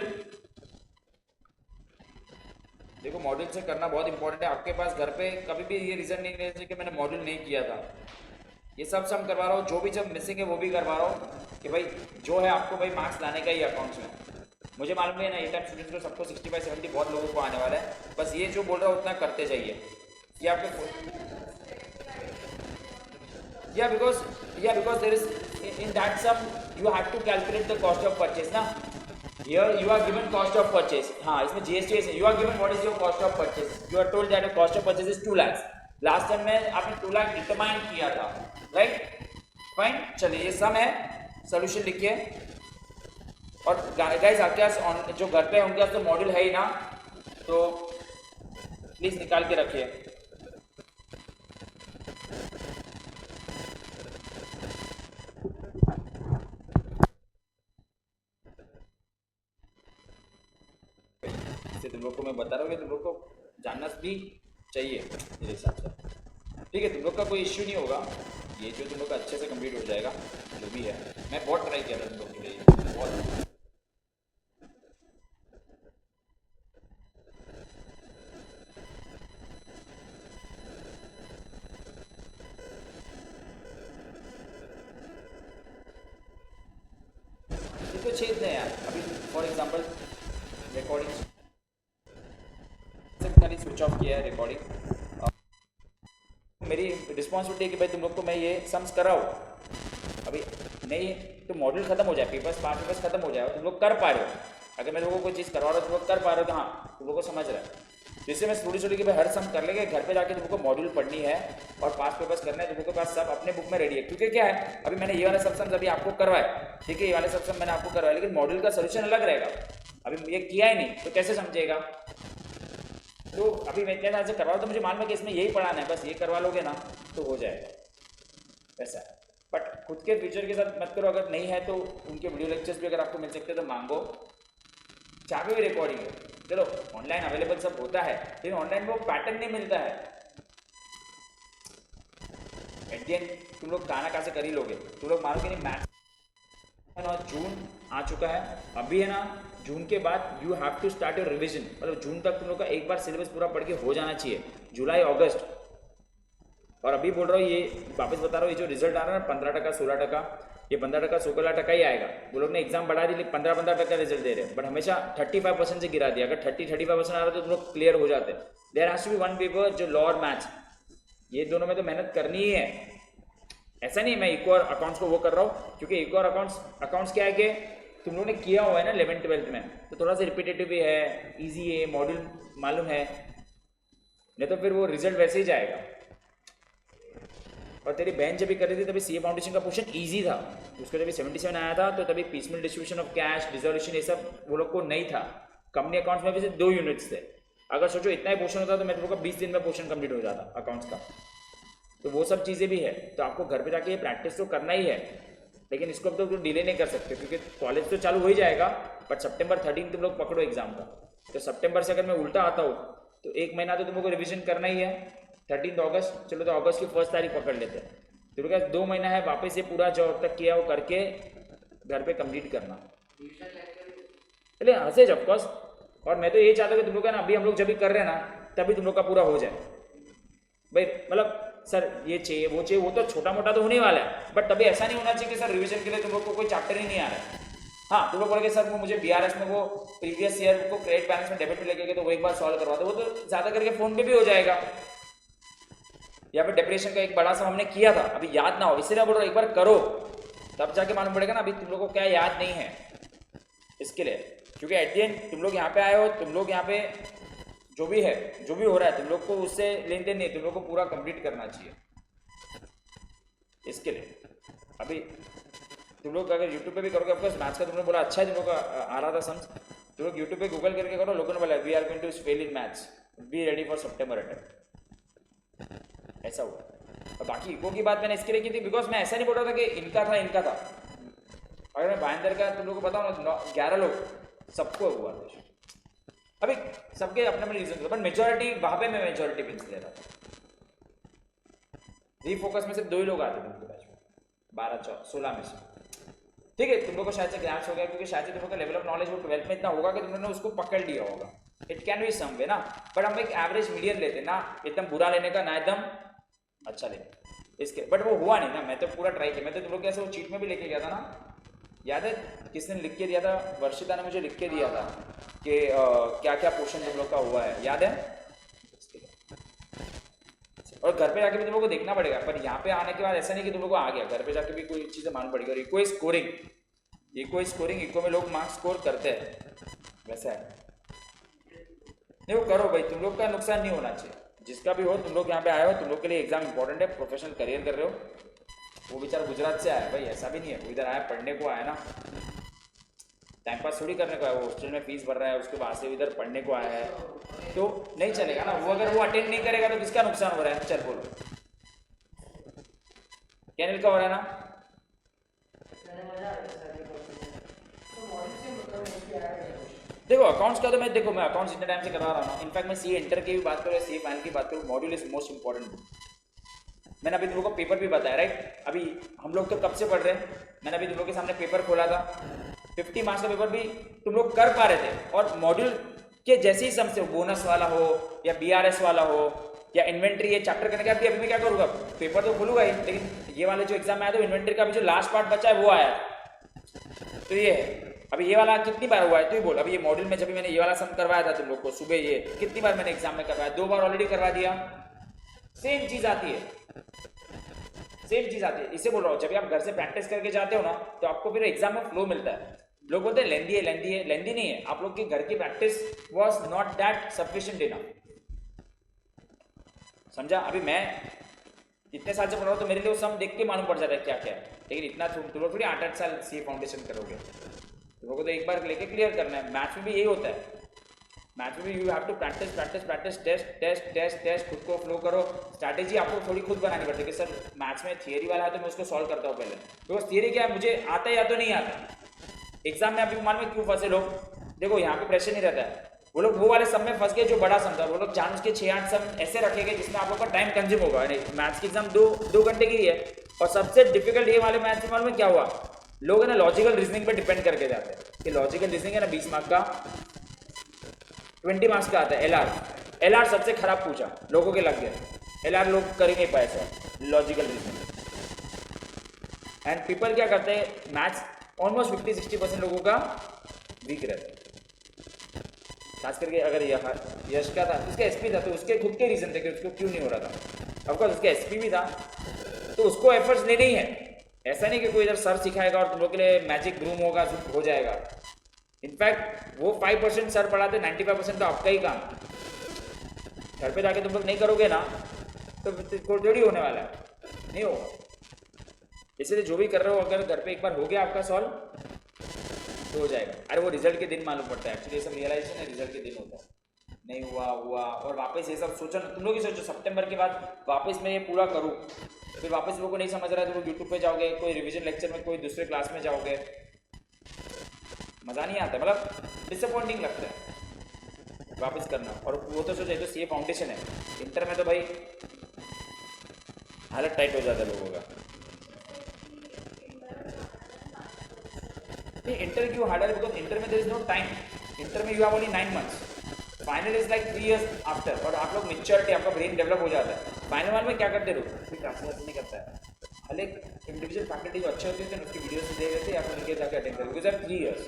[SPEAKER 1] देखो, मॉड्यूल से करना बहुत इंपॉर्टेंट है। आपके पास घर पे कभी भी ये रीजन नहीं लेना चाहिए कि मैंने मॉड्यूल नहीं किया था। ये सब सम करवा रहा हूँ, जो भी जब मिसिंग है वो भी करवा रहा हूँ कि भाई जो है आपको भाई मार्क्स लाने का ही अकाउंट्स में। मुझे मालूम है ना, ये टाइम स्टूडेंट्स को सबको 65-70 बहुत लोगों को आने वाला है, बस ये जो बोल रहा हूँ उतना करते जाइए। ये आपके because there is in that sum you have to calculate the cost of purchase ना। Here you are given cost of purchase, हाँ इसमें GST है, you are given what is your cost of purchase, you are told that your cost of purchase is 2 lakhs। Last time में आपने 2 lakh determine किया था, right? Fine, चलिए ये सम है, सोल्यूशन लिखिए। और गाइस आपके पास जो घर पे है उनके पास तो मॉड्यूल है ही ना, तो प्लीज निकाल के रखिए। तुम लोग को मैं बता रहा हूँ कि तुम लोग को जानना भी चाहिए मेरे हिसाब से, ठीक है? तुम लोग का कोई इश्यू नहीं होगा। ये जो तुम लोग का अच्छे से कंप्लीट हो जाएगा जो भी है। मैं बहुत ट्राई किया था तुम लोग के लिए, बहुत। ये तो छेद नहीं यार। अभी for example recording switch off किया है रिकॉर्डिंग। मेरी रिस्पॉन्सिबिलिटी है कि भाई तुम लोग को मैं ये सम्स कराऊँ। अभी नहीं तो मॉड्यूल खत्म हो जाए, पेपर्स 5 पेपर्स खत्म हो जाए, तुम लोग कर पा रहे हो। अगर मैं लोगों को कोई चीज़ करवा रहा हूँ तुम लोग कर पा रहे हो तो हाँ तुम लोग को समझ रहा है। जिससे मैं थोड़ी छोटी कि भाई हर सम कर लेंगे, घर पे जाके तुमको मॉड्यूल पढ़नी है और 5 पेपर्स करने हैं, तुमको पास सब अपने बुक में रेडी है। क्योंकि क्या है, अभी मैंने ये वाला सब सम्स अभी आपको करवाया, ठीक है, ये वाले सब सम मैंने आपको करवाया, लेकिन मॉड्यूल का सोल्यूशन अलग रहेगा। अभी ये किया ही नहीं तो कैसे समझेगा। तो अभी मैं इतने साल से करवा रहा हूँ तो मुझे मालूम है कि इसमें यही पढ़ाना है, बस ये करवा लोगे ना तो हो जाएगा वैसा। बट खुद के फ्यूचर के साथ मत करो। अगर नहीं है तो उनके वीडियो लेक्चर्स भी अगर आपको मिल सकते हैं तो मांगो। जहाँ पे भी रिकॉर्डिंग है, चलो ऑनलाइन अवेलेबल सब होता है, लेकिन ऑनलाइन वो पैटर्न नहीं मिलता है। एट द एंड तुम लोग गाना कहाँ से कर ही लोगे। तुम लोग मानो कि नहीं, मैथ्स जून आ चुका है अभी है ना, जून के बाद you have to start your revision. मतलब जून तक तुम लोग का एक बार सिलेबस पूरा पढ़ के हो जाना चाहिए, जुलाई अगस्त। और अभी बोल रहा हूँ, ये वापस बता रहा हूँ, ये जो रिजल्ट आ रहा है ना 15% 16%, ये 15% 16% ही आएगा। वो लोग ने एग्जाम बढ़ा दी, 15% का रिजल्ट दे रहे हैं, बट हमेशा 35% से गिरा दिया। अगर 30-35% आ रहा तो तुम लोग क्लियर हो जाते। There has to be one paper जो लॉ और मैथ्स, ये दोनों में तो मेहनत करनी ही है। ऐसा नहीं मैं इको और अकाउंट्स को वो कर रहा हूँ, क्योंकि इको और अकाउंट्स क्या है कि तुम लोगों ने किया हुआ है ना 11th-12th में, तो थोड़ा सा रिपीटेटिव भी है, ईजी है, मॉड्यूल मालूम है, नहीं तो फिर वो रिजल्ट वैसे ही जाएगा। और तेरी बहन जब भी कर रही थी तभी सीए फाउंडेशन का क्वेश्चन इजी था, उसको जब 77 आया था तो तभी पीसमेल डिस्ट्रीब्यूशन ऑफ कैश, डिसोल्यूशन, ये सब वो लोग को नहीं था। कंपनी अकाउंट्स में भी सिर्फ 2 यूनिट्स थे। अगर सोचो इतना ही पोर्शन होता तो मैं तुमको 20 दिन में पोर्शन कंप्लीट हो जाता अकाउंट्स का। तो वो सब चीज़ें भी है, तो आपको घर पे जाके ये प्रैक्टिस तो करना ही है। लेकिन इसको अब तो डिले नहीं कर सकते, क्योंकि कॉलेज तो चालू हो ही जाएगा, बट सितंबर 13 तुम लोग पकड़ो एग्जाम का। तो सितंबर से अगर मैं उल्टा आता हूँ तो 1 महीना तो तुमको रिविजन करना ही है। 13 अगस्त, चलो तो अगस्त की 1 तारीख पकड़ लेते हैं, तो 2 महीना है वापस ये पूरा जो अब तक किया वो करके घर पे कंप्लीट करना। चलिए हंसे ऑफकोर्स। और मैं तो ये चाहता हूँ कि तुम लोग ना अभी हम लोग जब भी कर रहे हैं ना तभी तुम लोग का पूरा हो जाए भाई। मतलब सर ये चाहिए वो चाहिए, वो तो छोटा मोटा तो होने वाला है, बट तभी ऐसा नहीं होना चाहिए कि सर रिवीजन के लिए तुम लोग को कोई चैप्टर ही नहीं आ रहा है। हाँ तुम लोग बोलोगे सर वो मुझे बीआरएस में वो प्रीवियस ईयर को क्रेडिट बैलेंस में डेबिट में लेके गए तो वो एक बार सॉल्व करवा दो, वो तो ज़्यादा करके फ़ोन पे भी हो जाएगा। या फिर डेप्रेशन का एक बड़ा सा हमने किया था, अभी याद ना हो, इसलिए बोल रहा हूँ एक बार करो तब जाके मालूम पड़ेगा ना। अभी तुम लोग को क्या याद नहीं है इसके लिए, क्योंकि एट द एंड तुम लोग यहाँ पे आए हो, तुम लोग यहाँ पे जो भी है जो भी हो रहा है तुम लोग को उससे लेन देन नहीं, तुम लोग को पूरा कंप्लीट करना चाहिए इसके लिए। अभी तुम लोग अगर यूट्यूब पे भी करोगे, ऑफकोर्स मैथ्स का तुमने बोला अच्छा है, तुम लोग का आ रहा था समझ, तुम लोग यूट्यूब पे गूगल करके करो, लोगों ने बोला we are going to fail in maths, be ready for सितंबर अटेम्प्ट, ऐसा हुआ। और बाकी इको की बात मैंने इसके लिए की थी बिकॉज मैं ऐसा नहीं बोल रहा था कि इनका था। अगर मैं भाईंदर का तुम लोग को बताऊँ ना 11 लोग सबको हुआ था। अभी सबके अपने अपने रीजन थे, बट मेजोरिटी वहां पे मैं मेजोरिटी पिंस ले रहा था। रीफोकस में सिर्फ 2 ही लोग आते थे उनके बैच में 12-16 में से। ठीक है तुम लोग को शायद से ग्रैप्स हो गया, क्योंकि शायद से तुम लोग का लेवल ऑफ नॉलेज वो 12th में इतना होगा कि तुमने उसको पकड़ लिया होगा। इट कैन बी सम वे ना, बट हम एक एवरेज मीडियम लेते ना, एकदम बुरा लेने का ना एकदम अच्छा लेने इसके, बट वो हुआ नहीं ना। मैं तो पूरा ट्राई किया, मैं तो तुम लोग कैसे वो चीट में भी लेके गया था ना, याद है किसने लिख के दिया था, वर्षिता ने मुझे लिख के दिया था कि क्या क्या पोर्शन तुम लोग का हुआ है, याद है। और घर पे जाके भी तुम लोग को देखना पड़ेगा, पर यहाँ पे आने के बाद ऐसा नहीं कि तुम लोग को आ गया, घर पे जाके भी कोई चीज़ें मालूम पड़ेगी। और इको स्कोरिंग इको में लोग मार्क्स स्कोर करते हैं, वैसा है नहीं, वो करो भाई, तुम लोग का नुकसान नहीं होना चाहिए। जिसका भी हो, तुम लोग यहाँ पे आए हो, तुम लोग के लिए एग्जाम इंपॉर्टेंट है, प्रोफेशनल करियर कर रहे हो। वो बेचारा गुजरात से आया भाई, ऐसा भी नहीं है वो इधर आया पढ़ने को आया ना, टाइम पास थोड़ी करने को आया, वो हॉस्टल में फीस भर रहा है, उसके बाद से इधर पढ़ने को आया है, तो नहीं चलेगा ना। वो अगर वो अटेंड नहीं करेगा तो किसका नुकसान हो रहा है, चल बोलो कैनल का हो रहा है ना। देखो अकाउंट्स का तो मैं अकाउंट्स इतने टाइम से करा रहा हूँ, इनफैक्ट मैं सीए इंटर की भी बात करूँ, सीए फाइनल की बात करूँ, module is most important book. मैंने अभी तुम लोग को पेपर भी बताया, राइट? अभी हम लोग तो कब से पढ़ रहे हैं, मैंने अभी तुम लोग के सामने पेपर खोला था, 50 मार्क्स का पेपर भी तुम लोग कर पा रहे थे, और मॉड्यूल के जैसे ही सम से बोनस वाला हो या BRS वाला हो या इन्वेंट्री, ये चैप्टर करने के बाद अभी मैं क्या करूँगा, पेपर तो खोलूंगा ही, लेकिन ये वाले जो एग्जाम में आया तो इन्वेंट्री का भी जो लास्ट पार्ट बचा है वो आया। तो ये है, अभी ये वाला कितनी बार हुआ है तू ही बोल। अभी ये मॉड्यूल में जब मैंने ये वाला सम करवाया था तुम लोग को सुबह, ये कितनी बार मैंने एग्जाम में करवाया? 2 बार ऑलरेडी करवा दिया। सेम चीज आती है, सेम चीज आती है। इसे बोल रहा हूँ, जब आप घर से प्रैक्टिस करके जाते हो ना तो आपको फिर एग्जाम में फ्लो मिलता है। लोग बोलते हैं लेंदी है, लेंदी है, लेंदी नहीं है। आप लोग के घर की practice was not that sufficient enough, समझा? अभी मैं इतने साल से पढ़ रहा हूँ तो मेरे लिए वो सम देख के मालूम पड़ जाता है क्या क्या है, लेकिन इतना तुम लोग थोड़ी 8-8 साल सी फाउंडेशन करोगे। तुम लोगों को तो एक बार लेके क्लियर करना है। मैथ्स में भी यही होता है, मैथ्स में भी you have to practice practice practice, test test test test, खुद को फ्लो करो। स्ट्रैटेजी आपको थोड़ी खुद बनानी पड़ती है कि सर मैथ्स में थियरी वाला है तो मैं उसको सॉल्व करता हूँ पहले, बिकॉज थियरी क्या है, मुझे आता है या तो नहीं आता। एग्जाम में अभी मान में क्यों फंसे लोग, देखो यहाँ पे प्रेशर नहीं रहता है, वो लोग वो वाले सम में फंस गए जो बड़ा सम था, वो लोग जान उसके 6-8 सम ऐसे रखेंगे जिसमें आप लोग का टाइम कंज्यूम होगा। मैथ्स की एग्जाम 2 घंटे की है, और सबसे डिफिकल्ट ये वाले मैथ्स में क्या हुआ, लोग है ना लॉजिकल रीजनिंग पे डिपेंड करके जाते हैं कि लॉजिकल रीजनिंग है ना 20 मार्क्स का, 20 मार्क्स का आता है। LR सबसे खराब पूछा, लोगों के लग गए। LR लोग कर ही नहीं पाए sir, logical reasoning. And people क्या करते हैं, मैथ्स ऑलमोस्ट 50-60% लोगों का वीक रहता है। खास करके अगर यश का था, उसका SP था तो उसके खुद के रीजन थे कि उसको क्यों नहीं हो रहा था। ऑफकोर्स उसका SP भी था तो उसको एफर्ट्स लेने ही है। ऐसा नहीं कि कोई इधर सर सिखाएगा और तुम लोग के लिए मैजिक ब्रूम होगा, हो जाएगा। इनफैक्ट वो 5% सर पढ़ाते, 95% तो आपका ही काम। घर पे जाके तुम लोग नहीं करोगे ना तो थोड़ी होने वाला है, नहीं होगा। इसलिए जो भी कर रहे हो, अगर घर पे एक बार हो गया आपका सॉल्व तो हो जाएगा। अरे वो रिजल्ट के दिन मालूम पड़ता है, एक्चुअली ये सब रियलाइजेशन है रिजल्ट के दिन होता है। नहीं हुआ और वापस ये सब सोचो, तुम लोग ही सोचो सितंबर के बाद वापस मैं ये पूरा करूँ, फिर वापस लोगों को नहीं समझ रहा है तो लोग यूट्यूब पे जाओगे, कोई रिवीजन लेक्चर में, कोई दूसरे क्लास में जाओगे, मज़ा नहीं आता, मतलब डिसअपॉइंटिंग लगता है वापस करना। और वो तो सोचो तो CA फाउंडेशन है, इंटर में तो भाई हालत टाइट हो जाता है लोगों का। इंटर क्यों हार्डर है, बिकॉज इंटर में there is no time. Inter में you have only 9 months, final is like 3 years after, और आप लोग मेच्योरिटी, आपका ब्रेन डेवलप हो जाता है। फाइनल वाल में क्या करते रहो, कोई क्लासेस नहीं करता है, हर एक इंडिविजुअल फैकल्टी जो अच्छे होते हैं उसकी वीडियोस दे देते हैं या फिर उनके जाकर अटेंड करते, बिकॉज आर 3 इयर्स।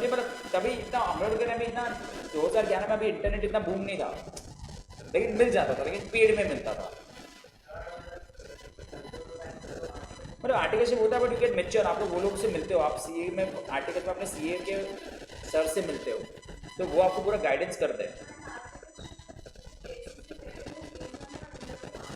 [SPEAKER 1] ये मतलब तभी इतना हम लोग के टाइम में इतना 2011 में अभी इंटरनेट इतना बूम नहीं था, लेकिन मिल जाता था, लेकिन पेड में मिलता था। मतलब आर्टिकलशिप होता है बट यू गेट मेच्योर, आप लोग वो लोग से मिलते हो, आप CA में आर्टिकल में अपने CA के सर से मिलते हो तो वो आपको पूरा गाइडेंस करते हैं।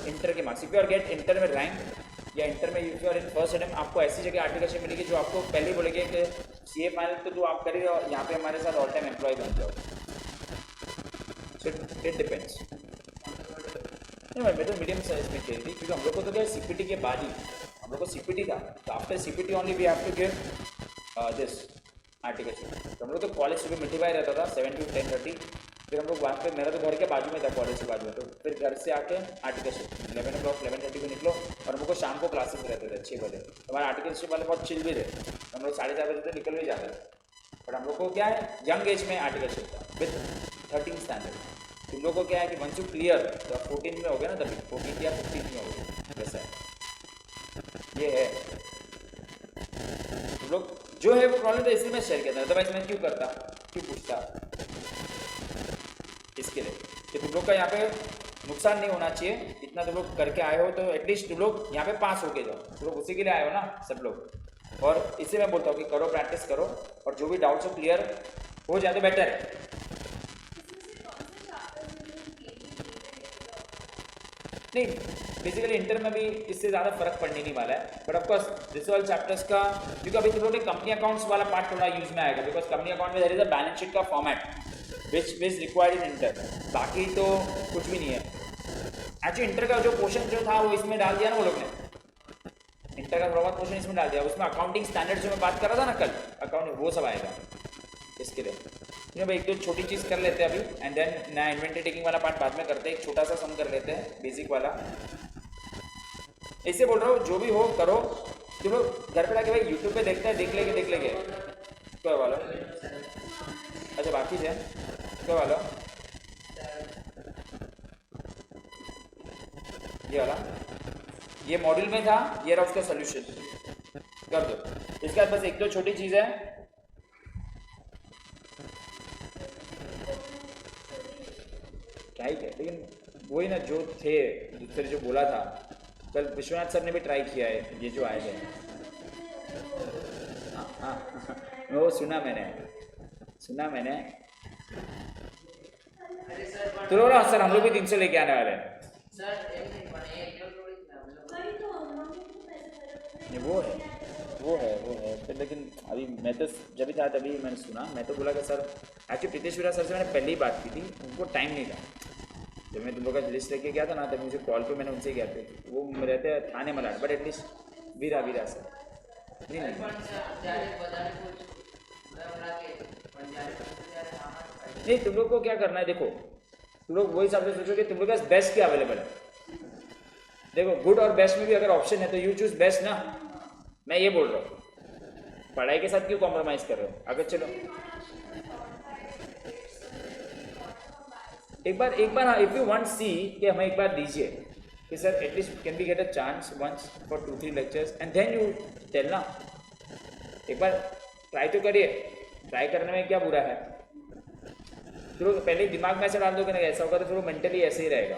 [SPEAKER 1] इंटर के marks, if you are get inter में रैंक या इंटर में if you are in first attempt, आपको ऐसी जगह आर्टिकलशिप मिलेगी जो आपको पहले ही बोलेंगे कि CA फाइनल तो तू आप करिए और यहाँ पे हमारे साथ ऑल टाइम एम्प्लॉय बन जाओ। So it depends. नहीं मैं तो मीडियम साइज में खेल थी, क्योंकि हम लोग को तो क्या CPT के बाद ही, हम लोग को CPT था तो after CPT only we have to give this articleship. तो हम लोग तो कॉलेज सुबह मिठीबाई रहता था 7 to 10:30, फिर हम लोग वहाँ पे, मेरा तो घर के बाजू में था, कॉलेज के बाजू में, तो फिर घर से आके आर्टिकलशिप 11 o'clock 11:30 को निकलो, और हम लोग को शाम को क्लासेस रहते थे 6 बजे। तो हमारे आर्टिकलशिप वाले बहुत चिल भी थे, हम लोग 4:30 बजे तो निकल भी जाते थे। बट हम लोग को क्या है, यंग एज में आर्टिकलशिप था विथ 13 स्टैंडर्ड। तुम लोग को क्या है कि वंस यू क्लियर तो आप 14 में हो गए ना, तभी 14 या 15 में हो गए, वैसा है ये है। तुम लोग जो है वो प्रॉब्लम तो इसलिए मैं शेयर करता, अदरवाइज मैं क्यों करता, क्यों पूछता, इसके लिए कि तुम लोग का यहाँ पे नुकसान नहीं होना चाहिए। इतना तुम लोग करके आए हो तो एटलीस्ट तुम लोग यहाँ पे पास होके जाओ, तुम लोग उसी के लिए आए हो ना सब लोग। और इससे मैं बोलता हूँ कि करो, प्रैक्टिस करो, और जो भी डाउट्स हो क्लियर हो जाए तो बेटर है। नहीं बेसिकली इंटर में भी इससे ज़्यादा फर्क पड़ने नहीं वाला है, but of course this all chapters का, क्योंकि अभी तुम लोग कंपनी अकाउंट्स वाला पार्ट थोड़ा यूज में आएगा, बिकॉज कंपनी अकाउंट में there is a balance sheet का format which is required in inter, बाकी तो कुछ भी नहीं है। एक्चुअली इंटर का जो क्वेश्चन जो था वो इसमें डाल दिया ना वो लोग ने, इंटर का थोड़ा बहुत क्वेश्चन इसमें डाल दिया, उसमें अकाउंटिंग स्टैंडर्ड जो मैं बात कर रहा था ना कल, अकाउंट वो सब आएगा इसके लिए। भाई एक दो छोटी चीज़ कर लेते हैं अभी एंड देन नया इन्वेंटरी टेकिंग वाला पार्ट बाद में करते हैं। एक छोटा सा सम कर लेते हैं बेसिक वाला। इससे बोल रहा हूँ जो भी हो करो, तुम लोग घर पे जाके भाई यूट्यूब पे देखते हैं, देख लेंगे क्या वाला। अच्छा बाकी है क्या वाला, ये वाला, ये मॉड्यूल में था, ये रहा उसका सोल्यूशन कर दो। इसके बाद बस एक दो छोटी चीज़ है, क्या ही है, लेकिन वही ना जो थे दूसरे जो बोला था कल विश्वनाथ सर ने भी ट्राई किया है, ये जो आए थे। हाँ वो सुना मैंने तो लो ना सर, हम लोग भी 300 लेके आने वाले हैं। वो है फिर, लेकिन अभी मैं तो जब भी था तभी मैंने सुना, मैं तो बोला कि सर एक्चुअली प्रीतेश्वरा सर से मैंने पहले ही बात की थी, उनको टाइम नहीं था। जब मैं तुम लोग का लिस्ट लेके गया था ना तब मुझे कॉल पे मैंने उनसे गया था, वो रहते हैं Thane Malad, but at least Veera sir नहीं तुम लोग को क्या करना है, देखो तुम लोग वही हिसाब से सोचो कि तुम लोग के पास बेस्ट क्या अवेलेबल है। देखो गुड और बेस्ट में भी अगर ऑप्शन है तो यू चूज बेस्ट ना। मैं ये बोल रहा हूँ, पढ़ाई के साथ क्यों कॉम्प्रोमाइज कर रहे हो। अगर चलो एक बार इफ यू वांट सी कि हमें एक बार दीजिए कि sir at least can be get a chance once for 2-3 lectures and then you tell ना। एक बार ट्राई तो करिए, ट्राई करने में क्या बुरा है। फिर पहले दिमाग में ऐसा डाल दो कि नहीं ऐसा होगा, तो फिर वो मेंटली ऐसे ही रहेगा।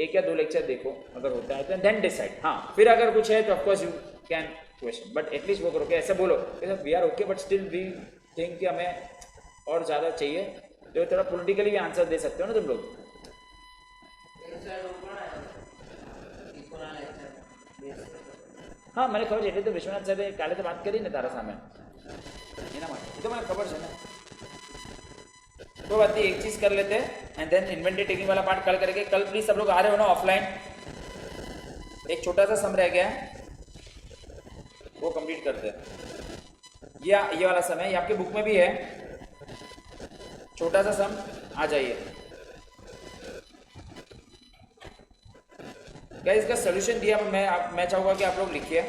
[SPEAKER 1] 1 या 2 लेक्चर देखो, अगर होता है तो देन डिसाइड। हाँ फिर अगर कुछ है तो of course you can question, but at least वो करो कि ऐसे बोलो we are okay but still we think कि हमें और ज़्यादा चाहिए, तो थोड़ा पॉलिटिकली भी आंसर दे सकते हो ना तुम लोग। हाँ मैंने खबर जेटली तो विश्वनाथ सर काले तो बात करी ना तारा सामने ना, तो मैंने खबर है ना। तो बात एक चीज कर लेते हैं एंड देन इन्वेंटरी टेकिंग वाला पार्ट कल करेंगे। कल प्लीज सब लोग आ रहे हो ना ऑफलाइन। एक छोटा सा सम रह गया है वो कंप्लीट करते हैं। ये वाला सम है, ये आपके बुक में भी है, छोटा सा सम। आ जाइए गाइस, इसका सोल्यूशन दिया मैं चाहूंगा कि आप लोग लिखिए।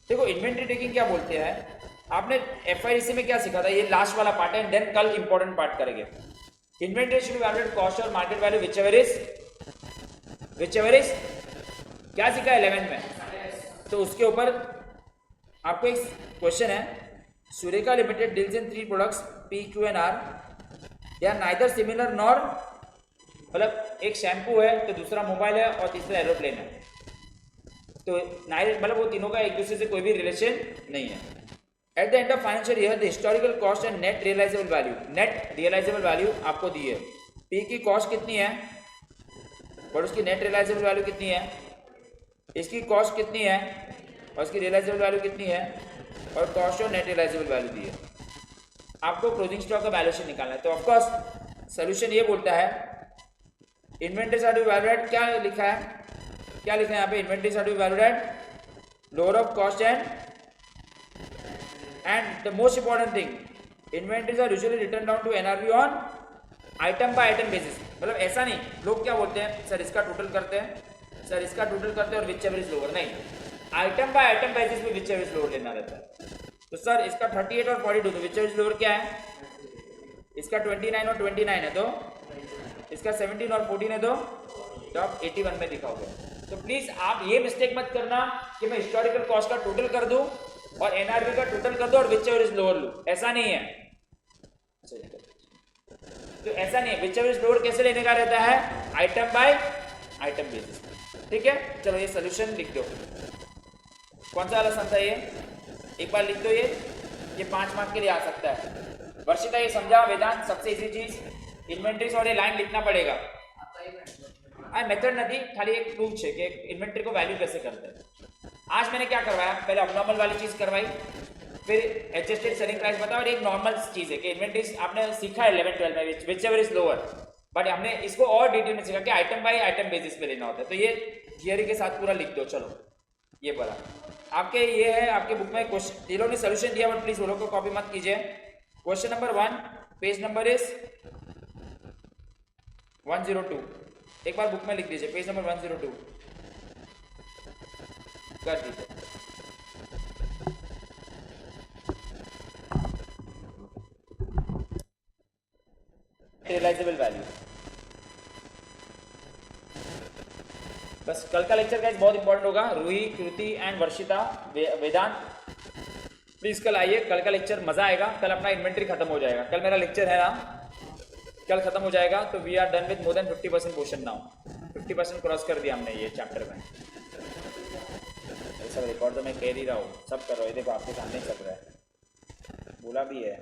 [SPEAKER 1] देखो इन्वेंटरी टेकिंग क्या बोलते हैं, आपने एफआईडीसी में क्या सीखा था, ये लास्ट वाला पार्ट है, देन कल इंपॉर्टेंट पार्ट करेंगे। Inventory should be valued cost और मार्केट वैल्यू विचएवर इज क्या सीखा 11th में, तो उसके ऊपर आपको एक क्वेश्चन है। Surekha limited deals in 3 products P Q and R, they are neither similar nor, मतलब एक शैम्पू है तो दूसरा मोबाइल है और तीसरा एरोप्लेन है, तो मतलब वो तीनों का एक दूसरे से कोई भी रिलेशन नहीं है। At the end of financial year the historical cost and net realisable value आपको दी है। पी की कॉस्ट कितनी है और उसकी नेट रियलाइजेबल वैल्यू कितनी है, इसकी कॉस्ट कितनी है और इसकी रियलाइजेबल वैल्यू कितनी है, और कॉस्ट और नेट रियलाइजेबल वैल्यू दी है। आपको क्लोजिंग स्टॉक का वैल्यूएशन निकालना है। तो ऑफकोर्स सोल्यूशन ये बोलता है inventories are to be valued at, क्या लिखा है यहाँ पे, inventories are to be valued at lower of cost and the most important thing, inventories are usually written down to NRV on item by item basis. मतलब ऐसा नहीं, लोग क्या बोलते हैं सर इसका टोटल करते हैं, सर इसका टोटल करते हैं और विच एवर इज लोअर, नहीं, आइटम बाय आइटम बेसिस में विच एवर इज लोअर लेना रहता है। तो सर इसका 38 और 42, तो विच एवर इज लोअर क्या है, इसका 29 और 29 है तो इसका 17 और 14 है तो आप 81 में दिखाओगे। तो प्लीज आप ये मिस्टेक मत करना कि मैं हिस्टोरिकल कॉस्ट का टोटल कर दूं और एनआरवी का टोटल कर दूं और विच एवर इज लोअर लूं, ऐसा नहीं है। तो ऐसा नहीं है, विच एवर इज लोअर कैसे लेने का रहता है, आइटम बाय आइटम बेसिस। ठीक है, चलो ये सोल्यूशन लिख दो। कौन सा वाला सम था ये, एक बार लिख दो। ये 5 मार्क के लिए आ सकता है। वर्षिता ये समझा वेदांत, सबसे इजी चीज इन्वेंटरीज और ये लाइन लिखना पड़ेगा। मेथड नहीं, खाली एक प्रूफ है कि इन्वेंटरी को वैल्यू कैसे करते हैं। आज मैंने क्या करवाया, पहले अबनॉर्मल वाली चीज करवाई, फिर एडजस्टेड सेलिंग प्राइस बताओ, और एक नॉर्मल चीज है कि इन्वेंटरीज आपने सीखा है 11-12 में which ever is lower, but हमने इसको और डिटेल में सीखा कि आइटम बाय आइटम बेसिस पे लेना होता है। तो ये थियरी के साथ पूरा लिख दो। चलो ये पढ़ा आपके, ये है आपके बुक में क्वेश्चन, ये लोग ने सोल्यूशन दिया, बट प्लीज वो लोग को कॉपी मत कीजिए। Question number 1, page number is 102। एक बार बुक में लिख दीजिए, पेज नंबर 102 कर दीजिए। Realisable value. बस कल का लेक्चर गाइस बहुत इंपॉर्टेंट होगा। रूही, कृति एंड वर्षिता, वेदांत प्लीज कल आइए, कल का लेक्चर मजा आएगा। कल अपना इन्वेंटरी खत्म हो जाएगा, कल मेरा लेक्चर है ना, कल खत्म हो जाएगा। तो we are done with more than 50% portion now. 50% cross कर दिया हमने ये चैप्टर में। ये सब रिकॉर्ड तो मैं कह ही रहा हूँ, सब कर रहा हूँ, देखो आपके सामने चल रहा है, बोला भी है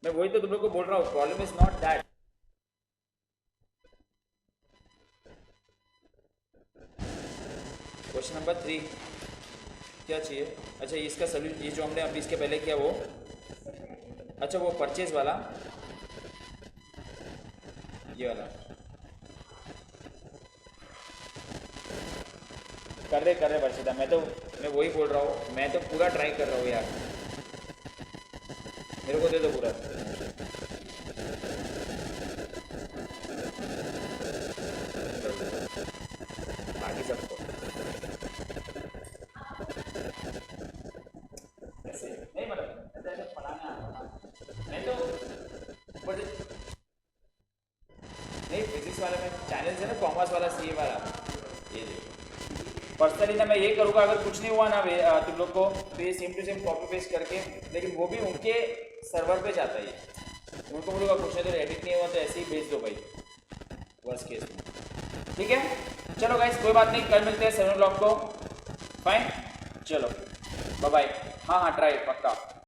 [SPEAKER 1] मैं, वही तो तुम लोग को बोल रहा हूँ। Problem is not that. Question number 3 क्या चाहिए? अच्छा इसका सोल्यूशन, ये जो हमने अभी इसके पहले किया वो, अच्छा वो परचेज वाला, ये वाला कर रहे वर्षिता। मैं वही बोल रहा हूँ, मैं तो पूरा ट्राई कर रहा हूँ यार, मेरे को दे दो पूरा। बाकी सबको ऐसे नहीं, मतलब ऐसे पढ़ाना मैं तो नहीं, फिजिक्स वाला में चैनल है ना, कॉमर्स वाला, सीए वाला, ये देखो। पर्सनली ना मैं ये करूँगा, अगर कुछ नहीं हुआ ना तुम लोग को, तो ये same to same copy paste करके, लेकिन वो भी उनके सर्वर पे जाता है, उनको बोलूँगा कुछ नहीं तो एडिट नहीं हुआ तो ऐसे ही भेज दो भाई, वर्स्ट केस में। ठीक है चलो गाइस, कोई बात नहीं, कल मिलते हैं 7 o'clock को। फाइन, चलो बाय बाय। हाँ ट्राई पक्का।